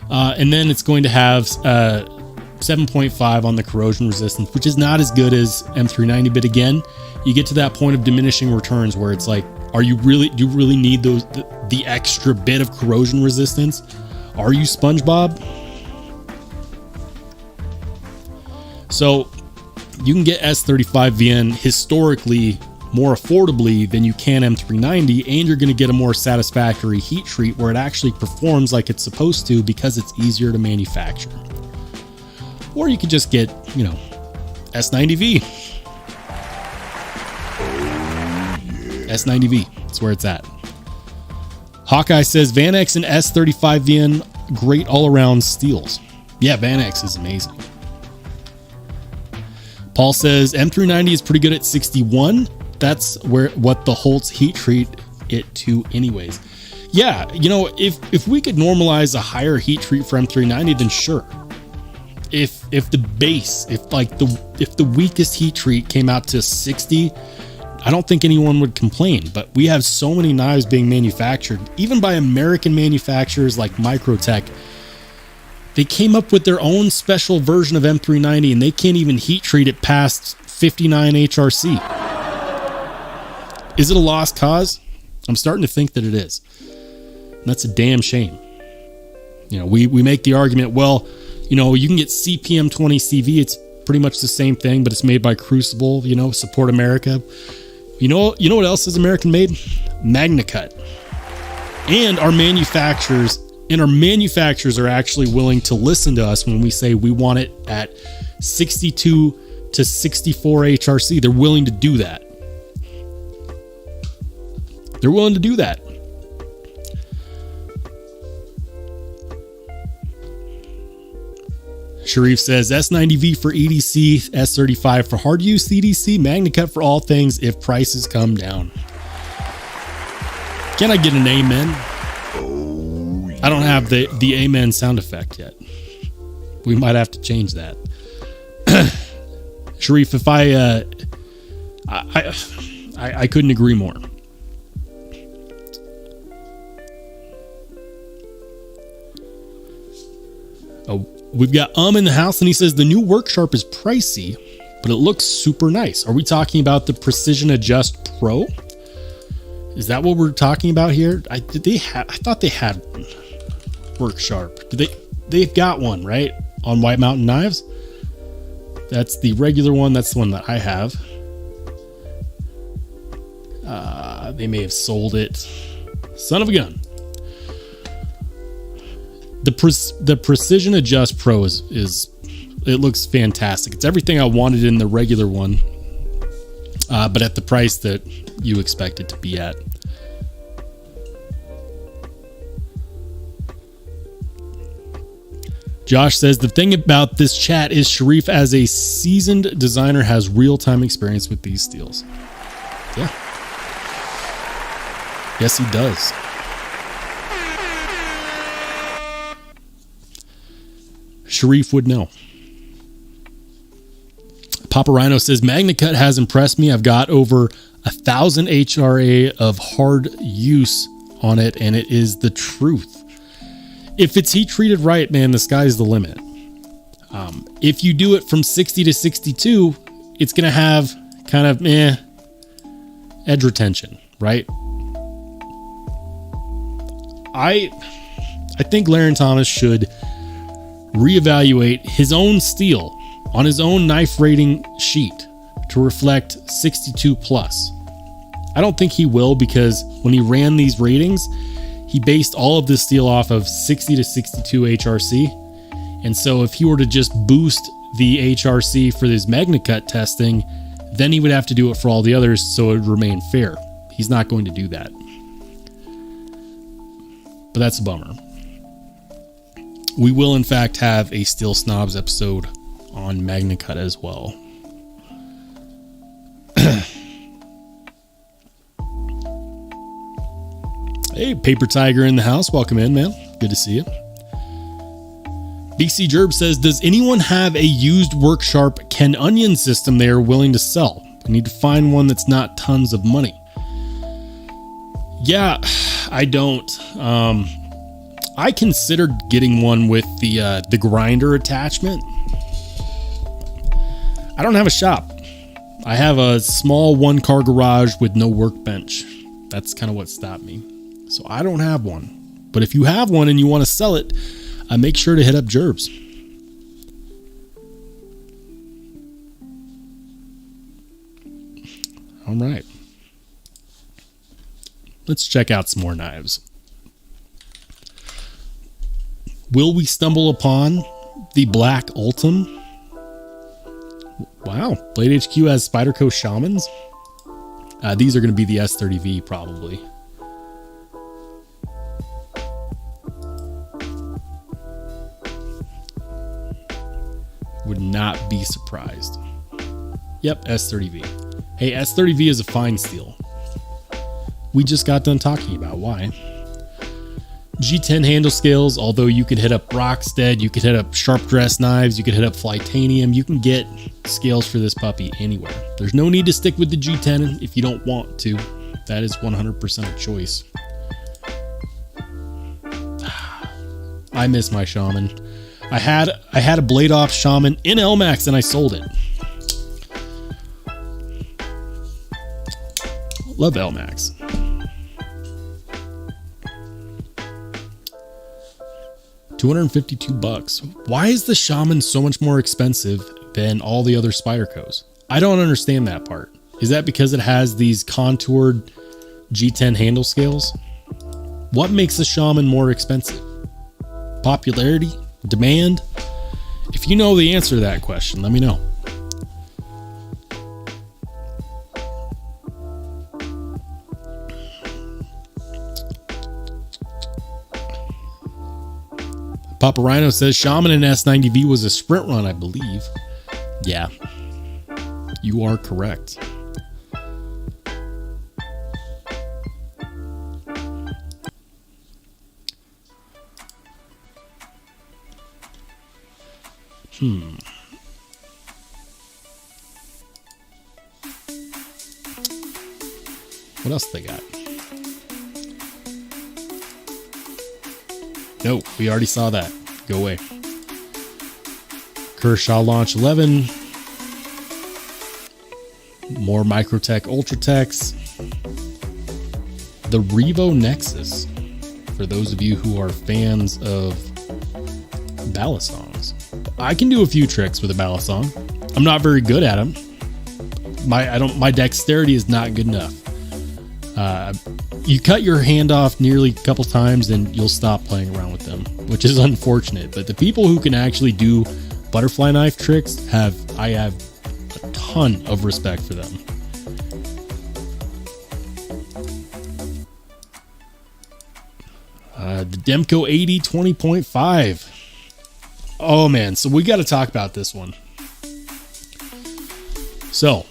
And then it's going to have 7.5 on the corrosion resistance, which is not as good as M390. But again, you get to that point of diminishing returns where it's like, do you really need the extra bit of corrosion resistance? Are you SpongeBob? So you can get S35VN historically more affordably than you can M390, and you're going to get a more satisfactory heat treat where it actually performs like it's supposed to because it's easier to manufacture. Or you could just get, S90V. S90V, that's where it's at. Hawkeye says Van-X and S35VN, great all-around steels. Yeah, Van-X is amazing. Paul says M390 is pretty good at 61. That's what the Holtz heat treat it to anyways. Yeah, if we could normalize a higher heat treat for M390, then sure. if the weakest heat treat came out to 60, I don't think anyone would complain. But we have so many knives being manufactured, even by American manufacturers like Microtech. They came up with their own special version of M390, and they can't even heat treat it past 59 HRC. Is it a lost cause? I'm starting to think that it is. And that's a damn shame. You know, we make the argument, well, you know, you can get CPM 20 CV. It's pretty much the same thing, but it's made by Crucible, you know, support America. You know what else is American made? MagnaCut. And our manufacturers are actually willing to listen to us when we say we want it at 62 to 64 HRC. They're willing to do that. They're willing to do that. Sharif says S90V for EDC, S35 for hard use EDC, MagnaCut for all things if prices come down. Can I get an amen? Oh, yeah. I don't have the amen sound effect yet. We might have to change that. Sharif, if I couldn't agree more. Oh, we've got in the house, and he says the new Work Sharp is pricey, but it looks super nice. Are we talking about the Precision Adjust Pro? Is that what we're talking about here? I thought they had one. Work Sharp. They've got one, right? On White Mountain Knives? That's the regular one. That's the one that I have. They may have sold it. Son of a gun. The Precision Adjust Pro is it looks fantastic. It's everything I wanted in the regular one, but at the price that you expect it to be at. Josh says the thing about this chat is Sharif, as a seasoned designer, has real-time experience with these steels. Yeah. Yes, he does. Sharif would know. Papa Rhino says MagnaCut has impressed me. I've got over 1,000 HRA of hard use on it, and it is the truth. If it's heat treated right, man, the sky's the limit. If you do it from 60 to 62, it's going to have kind of edge retention, right? I think Laren Thomas should reevaluate his own steel on his own knife rating sheet to reflect 62 plus. I don't think he will, because when he ran these ratings, he based all of this steel off of 60 to 62 HRC. And so if he were to just boost the HRC for his MagnaCut testing, then he would have to do it for all the others so it would remain fair. He's not going to do that. But that's a bummer. We will, in fact, have a Steel Snobs episode on MagnaCut as well. Hey, Paper Tiger in the house. Welcome in, man. Good to see you. BC Gerb says, does anyone have a used Work Sharp Ken Onion system they are willing to sell? We need to find one that's not tons of money. Yeah, I don't. I considered getting one with the grinder attachment. I don't have a shop. I have a small one-car garage with no workbench. That's kind of what stopped me. So I don't have one. But if you have one and you want to sell it, make sure to hit up Gerbs. All right. Let's check out some more knives. Will we stumble upon the Black Ultim? Wow. Blade HQ has Spyderco Shamans. These are going to be the S30V probably. Would not be surprised. Yep, S30V. Hey, S30V is a fine steel. We just got done talking about why. G10 handle scales, although you could hit up Rockstead, you could hit up Sharp Dress Knives, you could hit up Flytanium, you can get scales for this puppy anywhere. There's no need to stick with the G10 if you don't want to. That is 100% a choice. I miss my Shaman. I had a blade off Shaman in LMAX and I sold it. Love LMAX. $252. Why is the Shaman so much more expensive than all the other Spydercos? I don't understand that part. Is that because it has these contoured G10 handle scales? What makes the Shaman more expensive? Popularity? Demand? If you know the answer to that question, let me know. Papa Rhino says Shaman and S90V was a sprint run, I believe. Yeah, you are correct. What else they got? No, we already saw that. Go away. Kershaw Launch 11. More microtech ultratechs. The Revo Nexus. For those of you who are fans of balisongs. I can do a few tricks with a balisong. I'm not very good at them. My dexterity is not good enough. You cut your hand off nearly a couple times and you'll stop playing around with them, which is unfortunate. But the people who can actually do butterfly knife tricks I have a ton of respect for them. The Demko 80 20.5. Oh man, so we got to talk about this one. So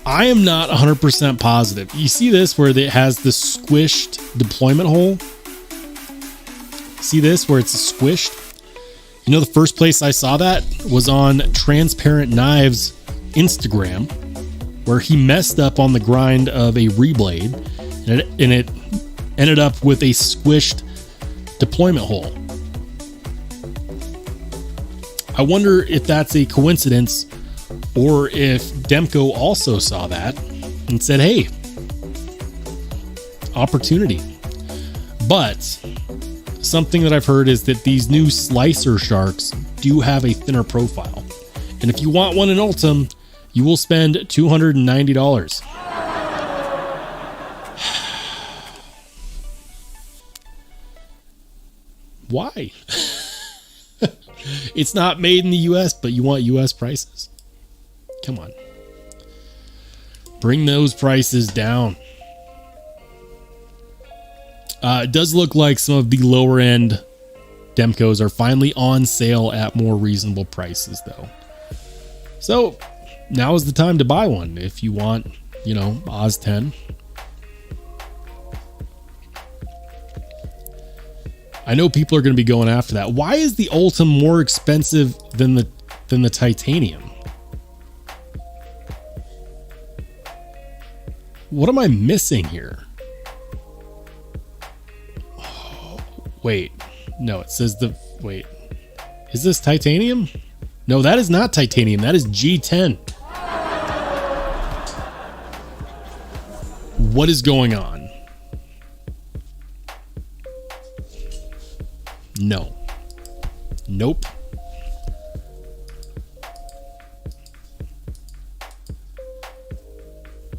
I am not 100% positive. You see this where it has the squished deployment hole? See this where it's squished? You know, the first place I saw that was on Transparent Knives Instagram, where he messed up on the grind of a reblade and it ended up with a squished deployment hole. I wonder if that's a coincidence or if Demko also saw that and said, hey, opportunity. But something that I've heard is that these new slicer sharks do have a thinner profile. And if you want one in Ultim, you will spend $290. Why? It's not made in the US, but you want US prices? Come on. Bring those prices down. It does look like some of the lower end Demkos are finally on sale at more reasonable prices, though. So now is the time to buy one if you want, you know, Oz 10. I know people are going to be going after that. Why is the Ultim more expensive than the Titanium? What am I missing here? Oh, wait. No, it says wait. Is this Titanium? No, that is not Titanium. That is G10. What is going on? No. Nope.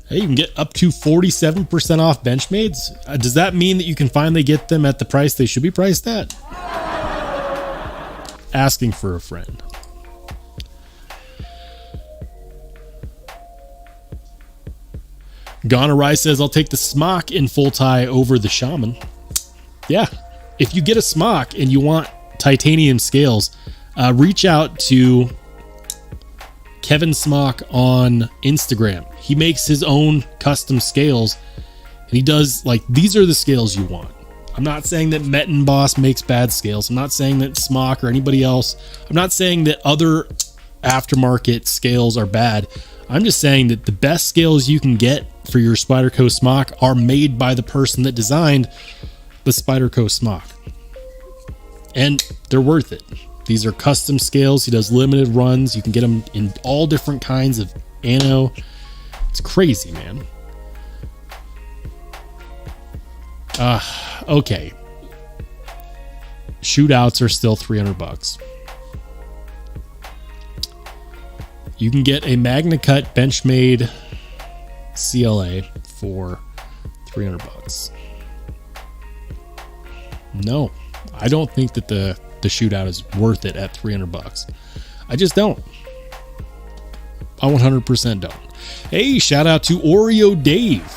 Hey, you can get up to 47% off benchmades. Does that mean that you can finally get them at the price they should be priced at? Asking for a friend. Gonorrhea says, I'll take the smock in full tie over the shaman. Yeah. If you get a smock and you want titanium scales, reach out to Kevin Smock on Instagram. He makes his own custom scales. And he does, like, these are the scales you want. I'm not saying that Mettenboss makes bad scales. I'm not saying that Smock or anybody else. I'm not saying that other aftermarket scales are bad. I'm just saying that the best scales you can get for your Spyderco Smock are made by the person that designed the Spyderco Smock. And they're worth it. These are custom scales. He does limited runs. You can get them in all different kinds of anno. It's crazy, man. Okay. Shootouts are still $300. You can get a Magna Cut benchmade CLA for $300. No, I don't think that the shootout is worth it at $300. I just don't. I 100% don't. Hey, shout out to Oreo Dave.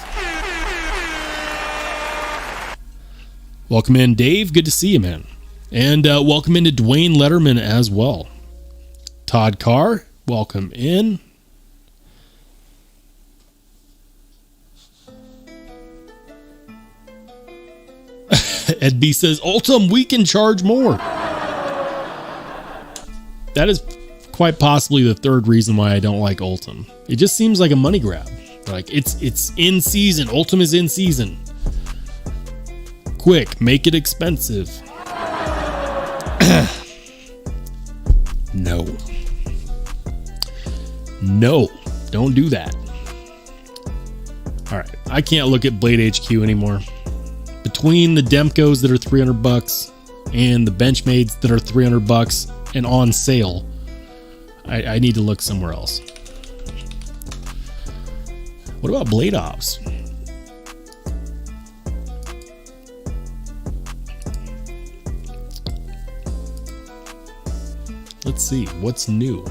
Welcome in, Dave. Good to see you, man. And welcome into Dwayne Letterman as well. Todd Carr, welcome in. Ed B says, Ultim, we can charge more. That is quite possibly the third reason why I don't like Ultim. It just seems like a money grab. Like, it's in season. Ultim is in season. Quick, make it expensive. No. No, don't do that. All right, I can't look at Blade HQ anymore. Between the Demkos that are $300 and the Benchmades that are $300 and on sale, I need to look somewhere else. What about Blade Ops? Let's see, what's new?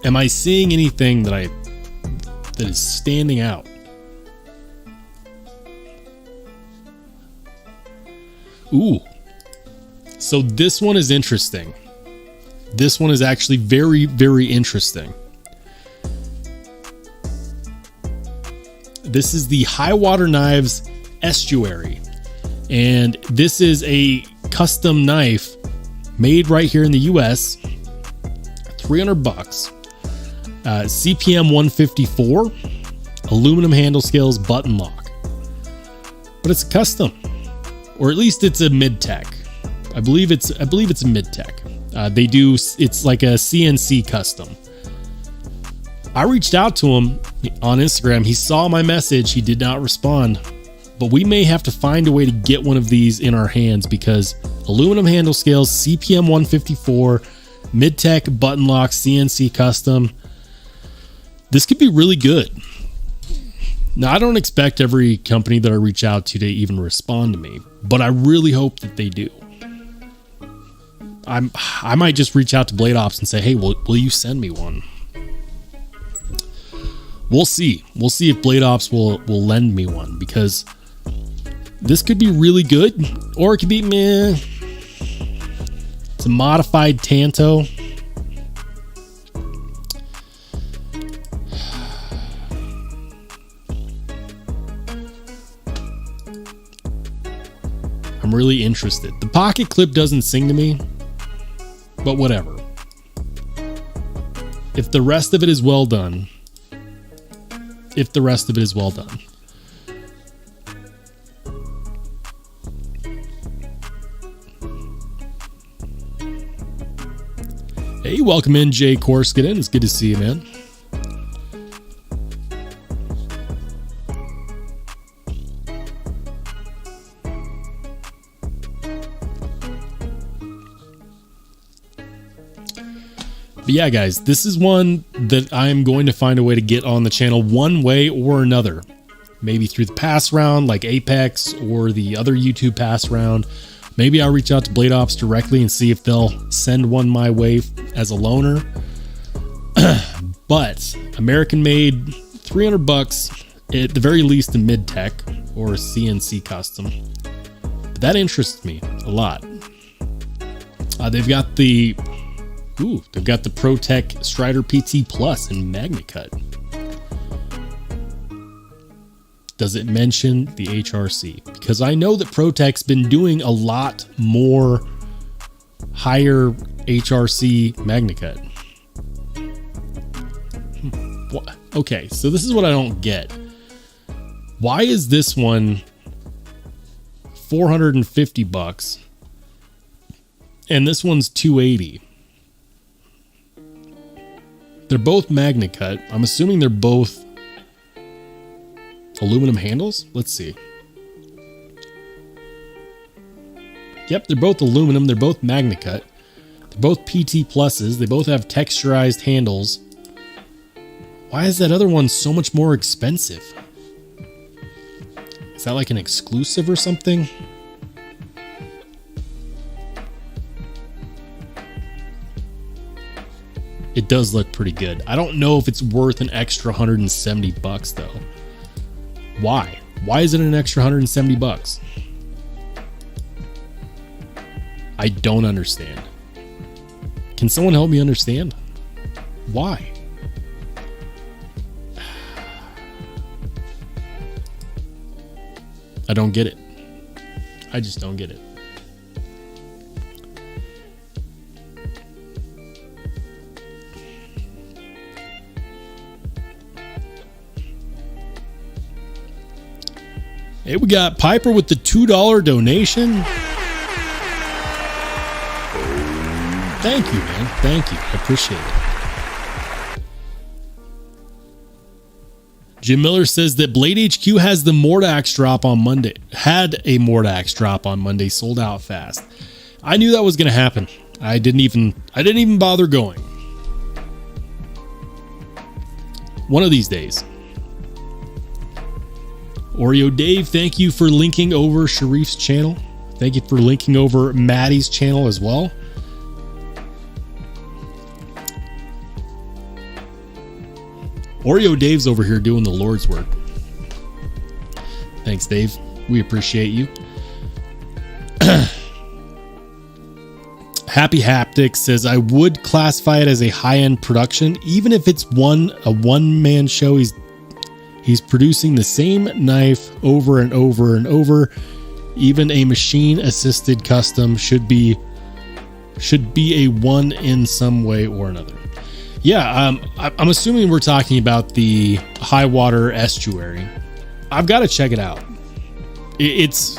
Am I seeing anything that is standing out? Ooh. So this one is interesting. This one is actually very, very interesting. This is the High Water Knives Estuary. And this is a custom knife made right here in the US. $300. CPM 154, aluminum handle scales, button lock. But it's a custom, or at least it's a mid-tech. I believe it's a mid-tech. They do, it's like a CNC custom. I reached out to him on Instagram. He saw my message. He did not respond, but we may have to find a way to get one of these in our hands because aluminum handle scales, CPM 154, mid-tech button lock, CNC custom. This could be really good. Now, I don't expect every company that I reach out to even respond to me, but I really hope that they do. I might just reach out to Blade Ops and say, hey, will you send me one? We'll see. We'll see if Blade Ops will lend me one because this could be really good or it could be meh. It's a modified Tanto. I'm really interested. The pocket clip doesn't sing to me, but whatever. If the rest of it is well done. Hey, welcome in, Jay Korskinen. It's good to see you, man. But yeah, guys, this is one that I'm going to find a way to get on the channel one way or another. Maybe through the pass round like Apex or the other YouTube pass round. Maybe I'll reach out to Blade Ops directly and see if they'll send one my way as a loaner. But American made, $300, at the very least a mid-tech or a CNC custom. But that interests me a lot. They've got the Ooh, they've got the ProTech Strider PT Plus in MagnaCut. Does it mention the HRC? Because I know that ProTech's been doing a lot more higher HRC MagnaCut. What? Okay, so this is what I don't get. Why is this one $450 and this one's $280? They're both MagnaCut. I'm assuming they're both aluminum handles. Let's see. Yep, they're both aluminum. They're both MagnaCut. They're both PT Pluses. They both have texturized handles. Why is that other one so much more expensive? Is that like an exclusive or something? It does look pretty good. I don't know if it's worth an extra $170 though. Why? Why is it an extra $170? I don't understand. Can someone help me understand? Why? I don't get it. I just don't get it. Hey, we got Piper with the $2 donation. Thank you, man. Thank you. I appreciate it. Jim Miller says that Blade HQ has the Mordax drop on Monday. Had a Mordax drop on Monday, sold out fast. I knew that was going to happen. I didn't even bother going. One of these days. Oreo Dave, thank you for linking over Sharif's channel. Thank you for linking over Maddie's channel as well. Oreo Dave's over here doing the Lord's work. Thanks, Dave. We appreciate you. Happy Haptic says, I would classify it as a high-end production, even if it's a one-man show. He's producing the same knife over and over and over. Even a machine-assisted custom should be a one in some way or another. Yeah, I'm assuming we're talking about the high water estuary. I've got to check it out. It's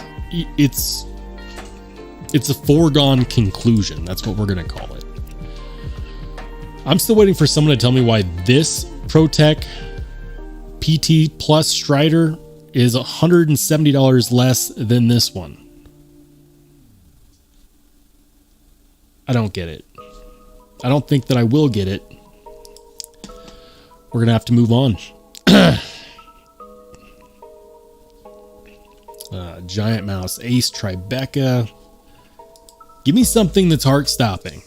a foregone conclusion. That's what we're going to call it. I'm still waiting for someone to tell me why this ProTech PT Plus Strider is $170 less than this one. I don't get it. I don't think that I will get it. We're going to have to move on. Giant Mouse Ace Tribeca. Give me something that's heart stopping.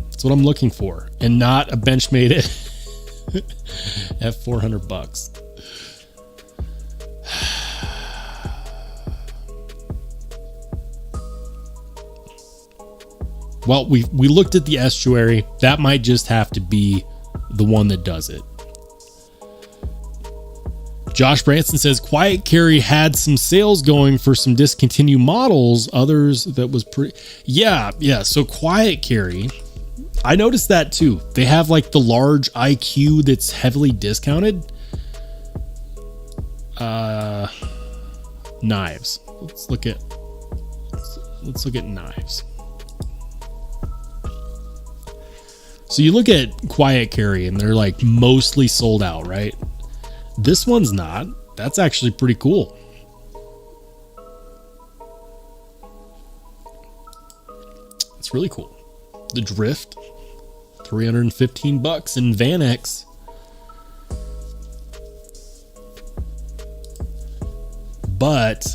That's what I'm looking for. And not a benchmade at $400. Well, we looked at the estuary. That might just have to be the one that does it. Josh Branson says Quiet Carry had some sales going for some discontinued models. Others that was pretty. Yeah. So Quiet Carry, I noticed that too. They have like the large IQ that's heavily discounted. Knives. Let's look at knives. So you look at Quiet Carry and they're like mostly sold out, right? This one's not. That's actually pretty cool. It's really cool. The Drift, $315 in Van X. But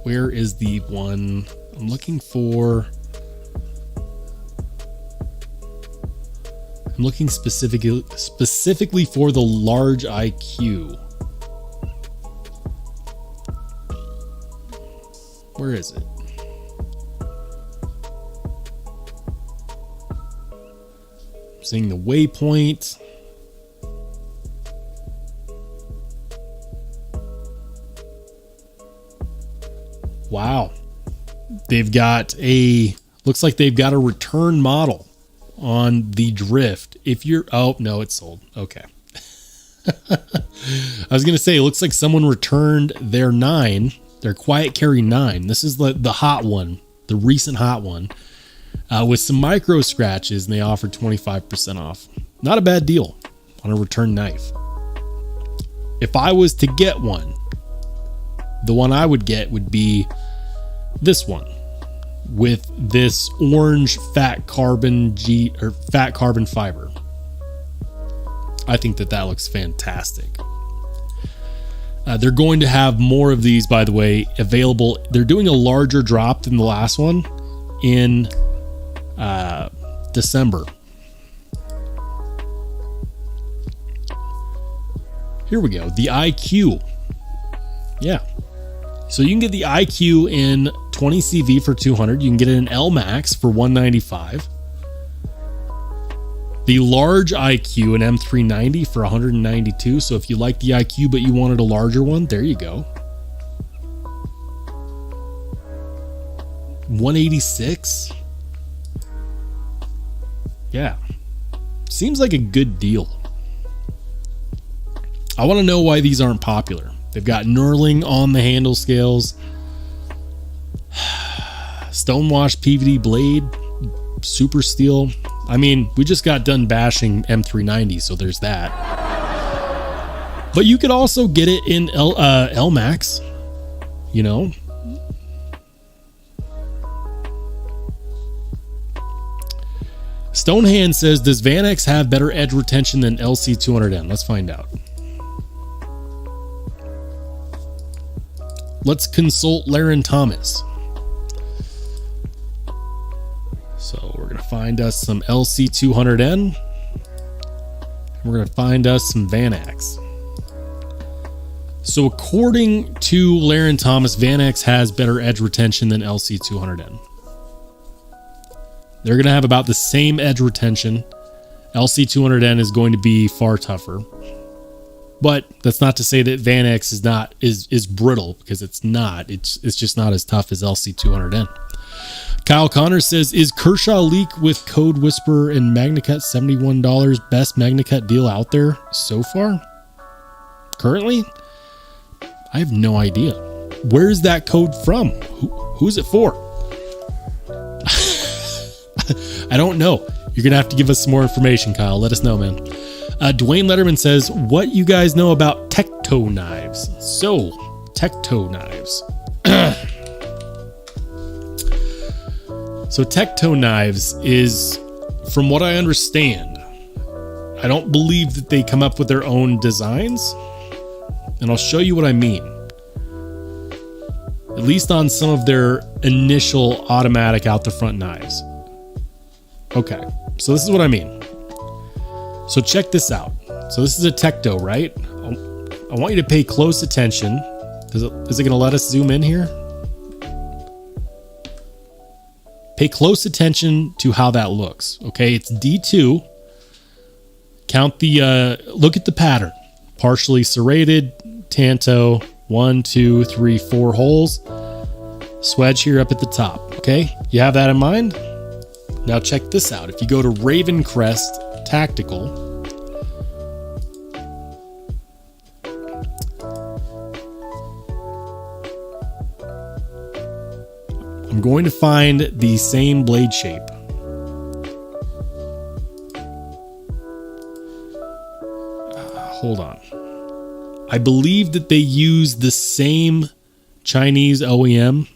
where is the one I'm looking for? I'm looking specifically for the large IQ. Where is it? Seeing the waypoint. Wow. They've got looks like they've got a return model on the Drift. If you're, oh no, it's sold. Okay. I was going to say, it looks like someone returned their Quiet Carry 9. This is the hot one, the recent hot one, with some micro scratches, and they offered 25% off. Not a bad deal on a return knife. If I was to get one, the one I would get would be this one with this orange fat carbon fiber. I think that looks fantastic. They're going to have more of these, by the way, available. They're doing a larger drop than the last one in December. Here we go. The IQ. Yeah. So you can get the IQ in 20 CV for $200. You can get it in L Max for $195. The large IQ in M390 for $192. So if you like the IQ but you wanted a larger one, there you go. $186. Yeah. Seems like a good deal. I want to know why these aren't popular. They've got knurling on the handle scales. Stonewashed PVD blade. Super steel. I mean, we just got done bashing M390, so there's that. But you could also get it in L Max, you know. Stonehand says, does Van X have better edge retention than LC200M? Let's find out. Let's consult Laren Thomas. So we're going to find us some LC200N. We're going to find us some Van X. So according to Laren Thomas, Van X has better edge retention than LC200N. They're going to have about the same edge retention. LC200N is going to be far tougher. But that's not to say that Van X is brittle, because it's not. It's just not as tough as LC200N. Kyle Connor says, is Kershaw Leak with Code Whisperer and MagnaCut $71 best MagnaCut deal out there so far? Currently? I have no idea. Where is that code from? Who's it for? I don't know. You're going to have to give us some more information, Kyle. Let us know, man. Dwayne Letterman says, what you guys know about Tecto knives? So, Tecto knives. So Tecto knives is, from what I understand, I don't believe that they come up with their own designs. And I'll show you what I mean. At least on some of their initial automatic out the front knives. Okay, so this is what I mean. So check this out. So this is a Tecto, right? I want you to pay close attention. Is it going to let us zoom in here? Pay close attention to how that looks. Okay, it's D2. Count the, look at the pattern. Partially serrated, tanto, 1, 2, 3, 4 holes. Swedge here up at the top. Okay, you have that in mind? Now check this out. If you go to Raven Crest Tactical, I'm going to find the same blade shape. Hold on. I believe that they use the same Chinese OEM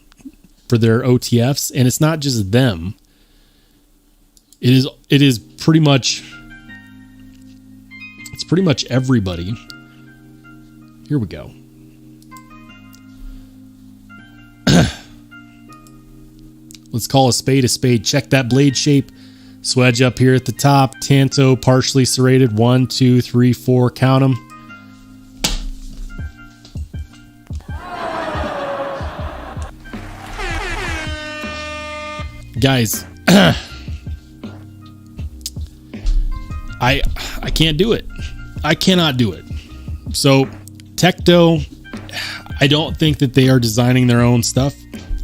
for their OTFs, and it's not just them. It is pretty much, it's pretty much everybody. Here we go. Let's call a spade a spade. Check that blade shape. Swedge up here at the top. Tanto, partially serrated. 1, 2, 3, 4. Count them. Guys, I can't do it. I cannot do it. So Tecto, I don't think that they are designing their own stuff.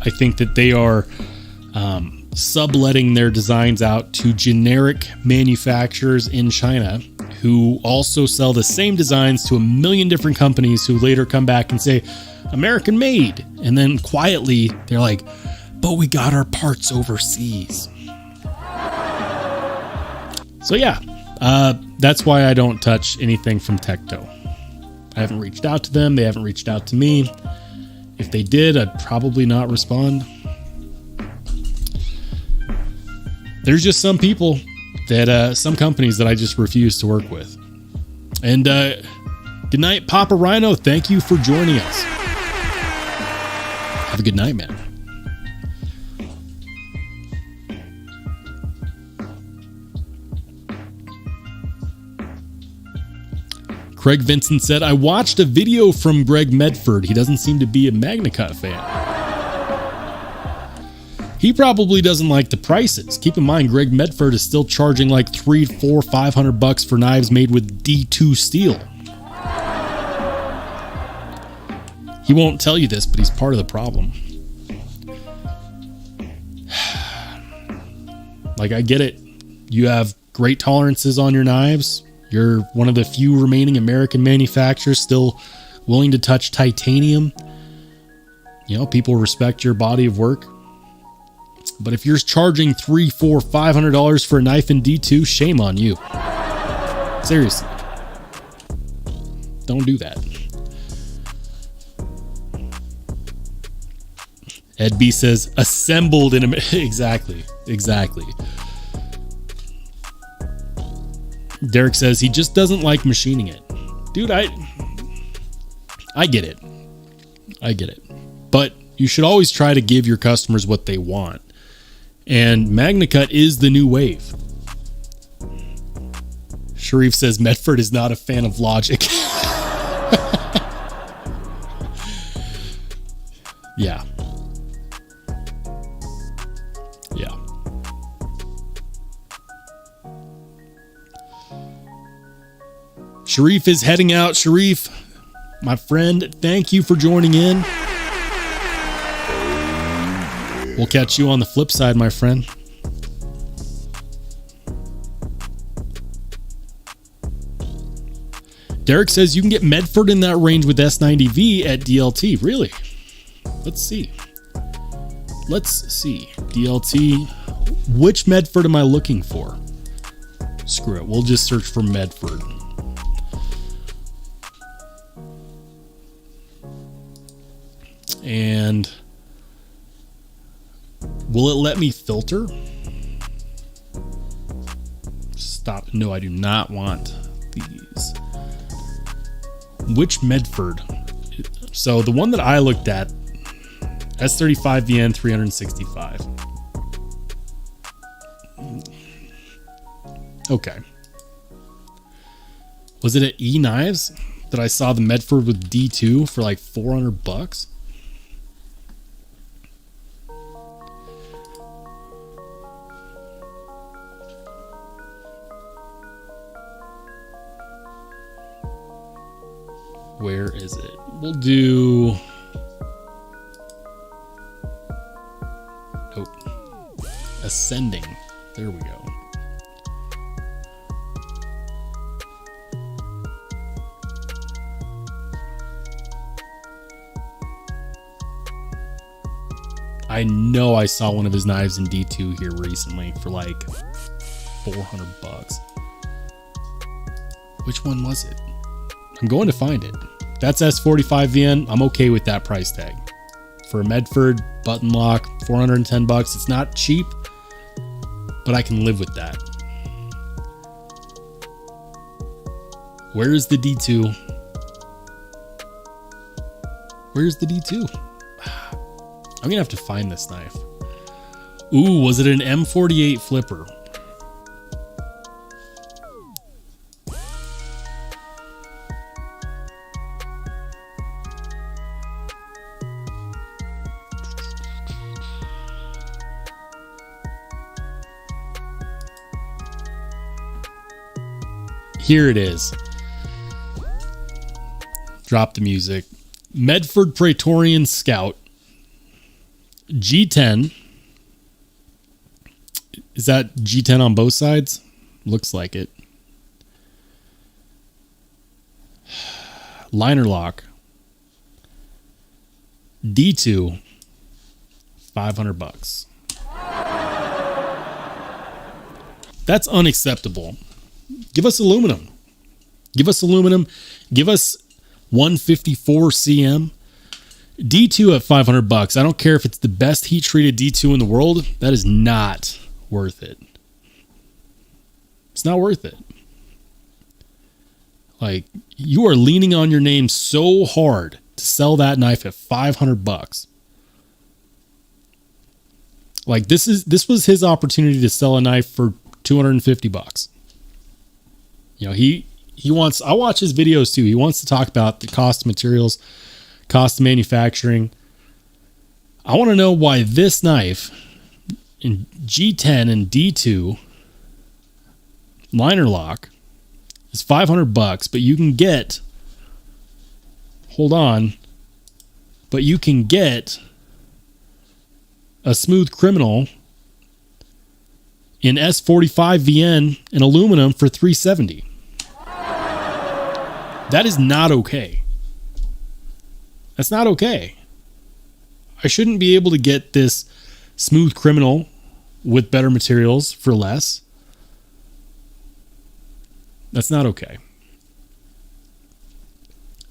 I think that they are subletting their designs out to generic manufacturers in China who also sell the same designs to a million different companies who later come back and say, American made. And then quietly they're like, but we got our parts overseas. So yeah, that's why I don't touch anything from Tecto. I haven't reached out to them. They haven't reached out to me. If they did, I'd probably not respond. There's just some people that, some companies that I just refuse to work with. And good night, Papa Rhino. Thank you for joining us. Have a good night, man. Craig Vincent said, I watched a video from Greg Medford. He doesn't seem to be a MagnaCut fan. He probably doesn't like the prices. Keep in mind, Greg Medford is still charging like $300, $400, $500 for knives made with D2 steel. He won't tell you this, but he's part of the problem. Like, I get it. You have great tolerances on your knives. You're one of the few remaining American manufacturers still willing to touch titanium. You know, people respect your body of work. But if you're charging $300, $400, $500 for a knife in D2, shame on you. Seriously. Don't do that. Ed B says, assembled in America. Exactly. Derek says he just doesn't like machining it. Dude, I get it. But you should always try to give your customers what they want. And MagnaCut is the new wave. Sharif says Medford is not a fan of Logic. Yeah. Sharif is heading out. Sharif, my friend, thank you for joining in. We'll catch you on the flip side, my friend. Derek says you can get Medford in that range with S90V at DLT. Really? Let's see. DLT. Which Medford am I looking for? Screw it. We'll just search for Medford. And will it let me filter? Stop. No, I do not want these. Which Medford? So the one that I looked at, S35VN 365. Okay. Was it at E Knives that I saw the Medford with D2 for like $400? Where is it? We'll do... Nope. Ascending. There we go. I know I saw one of his knives in D2 here recently for like $400. Which one was it? I'm going to find it. That's S45VN. I'm okay with that price tag. For a Medford button lock, $410. It's not cheap, but I can live with that. Where is the D2? Where's the D2? I'm gonna have to find this knife. Ooh, was it an M48 flipper? Here it is. Drop the music. Medford Praetorian Scout. G10. Is that G10 on both sides? Looks like it. Liner lock. D2. $500. That's unacceptable. Give us aluminum. Give us aluminum. Give us 154 cm. D2 at $500. I don't care if it's the best heat treated D2 in the world. That is not worth it. It's not worth it. Like, you are leaning on your name so hard to sell that knife at $500. Like, this was his opportunity to sell a knife for $250. You know, he wants, I watch his videos too. He wants to talk about the cost of materials, cost of manufacturing. I want to know why this knife in G10 and D2 liner lock is $500, but you can get, hold on, but you can get a Smooth Criminal in S45 VN in aluminum for $370. That is not okay. That's not okay. I shouldn't be able to get this Smooth Criminal with better materials for less. That's not okay.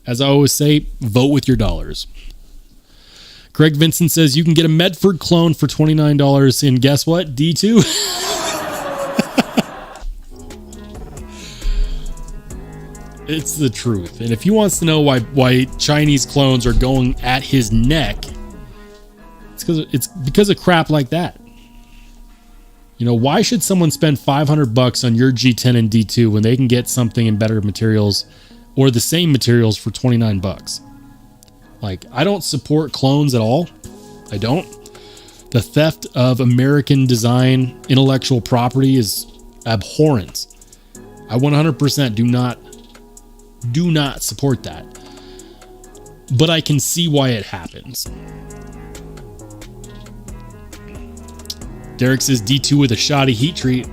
As I always say, vote with your dollars. Greg Vincent says you can get a Medford clone for $29 in, guess what, D2? It's the truth. And if he wants to know why Chinese clones are going at his neck, it's because of crap like that. You know, why should someone spend $500 on your G10 and D2 when they can get something in better materials or the same materials for $29? Like, I don't support clones at all. I don't. The theft of American design intellectual property is abhorrent. I 100% do not support that. But I can see why it happens. Derek says D2 with a shoddy heat treat.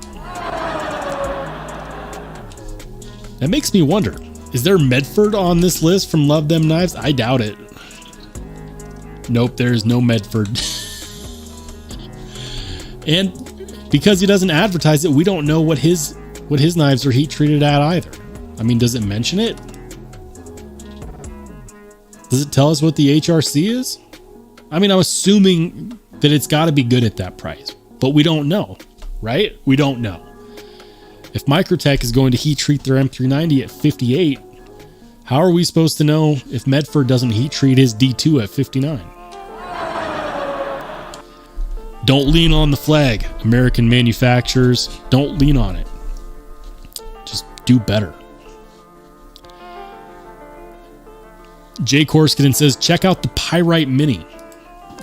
That makes me wonder, is there Medford on this list from Love Them Knives? I doubt it. Nope, there's no Medford. And because he doesn't advertise it, we don't know what his knives are heat treated at either. I mean, does it mention it? Does it tell us what the HRC is? I mean, I'm assuming that it's got to be good at that price, but we don't know, right? We don't know. If Microtech is going to heat treat their M390 at 58, how are we supposed to know if Medford doesn't heat treat his D2 at 59? Don't lean on the flag, American manufacturers. Don't lean on it. Just do better. Jay Korskinen says, check out the Pyrite Mini.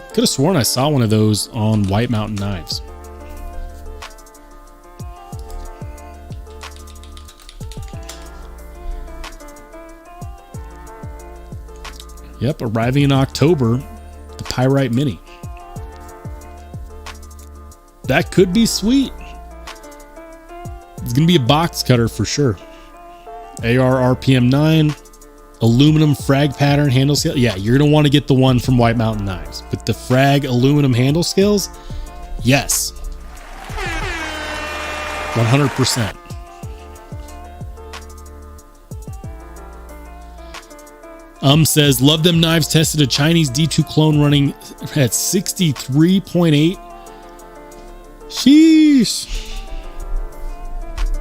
Could have sworn I saw one of those on White Mountain Knives. Yep, arriving in October, the Pyrite Mini. That could be sweet. It's going to be a box cutter for sure. AR RPM 9, aluminum frag pattern handle scale. Yeah, you're going to want to get the one from White Mountain Knives. But the frag aluminum handle scales, yes. 100%. Says, Love Them Knives tested a Chinese D2 clone running at 63.8. Sheesh.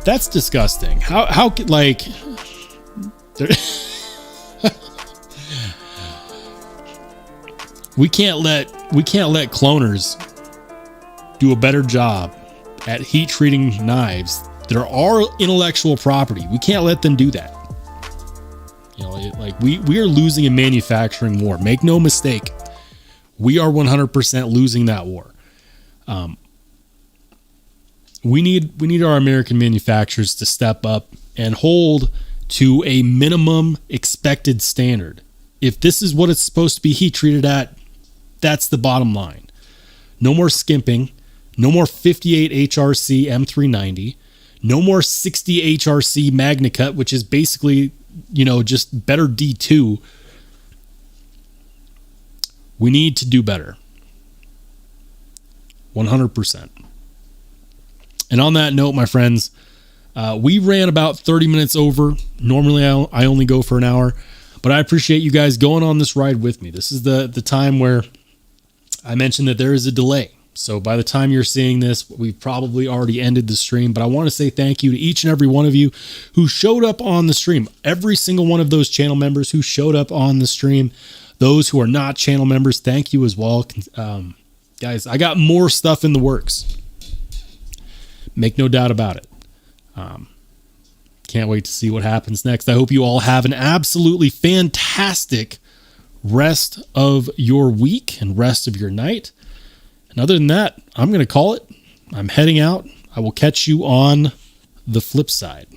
That's disgusting. How could, like, we can't let cloners do a better job at heat treating knives that are our intellectual property. We can't let them do that. You know, like we are losing a manufacturing war. Make no mistake, we are 100% losing that war. We need our American manufacturers to step up and hold to a minimum expected standard. If this is what it's supposed to be heat treated at, that's the bottom line. No more skimping. No more 58 HRC M390. No more 60 HRC MagnaCut, which is basically, just better D2. We need to do better. 100%. And on that note, my friends, we ran about 30 minutes over. Normally, I only go for an hour, but I appreciate you guys going on this ride with me. This is the time where I mentioned that there is a delay. So by the time you're seeing this, we've probably already ended the stream, but I want to say thank you to each and every one of you who showed up on the stream. Every single one of those channel members who showed up on the stream. Those who are not channel members, thank you as well. Guys, I got more stuff in the works. Make no doubt about it. Can't wait to see what happens next. I hope you all have an absolutely fantastic rest of your week and rest of your night. And other than that, I'm going to call it. I'm heading out. I will catch you on the flip side.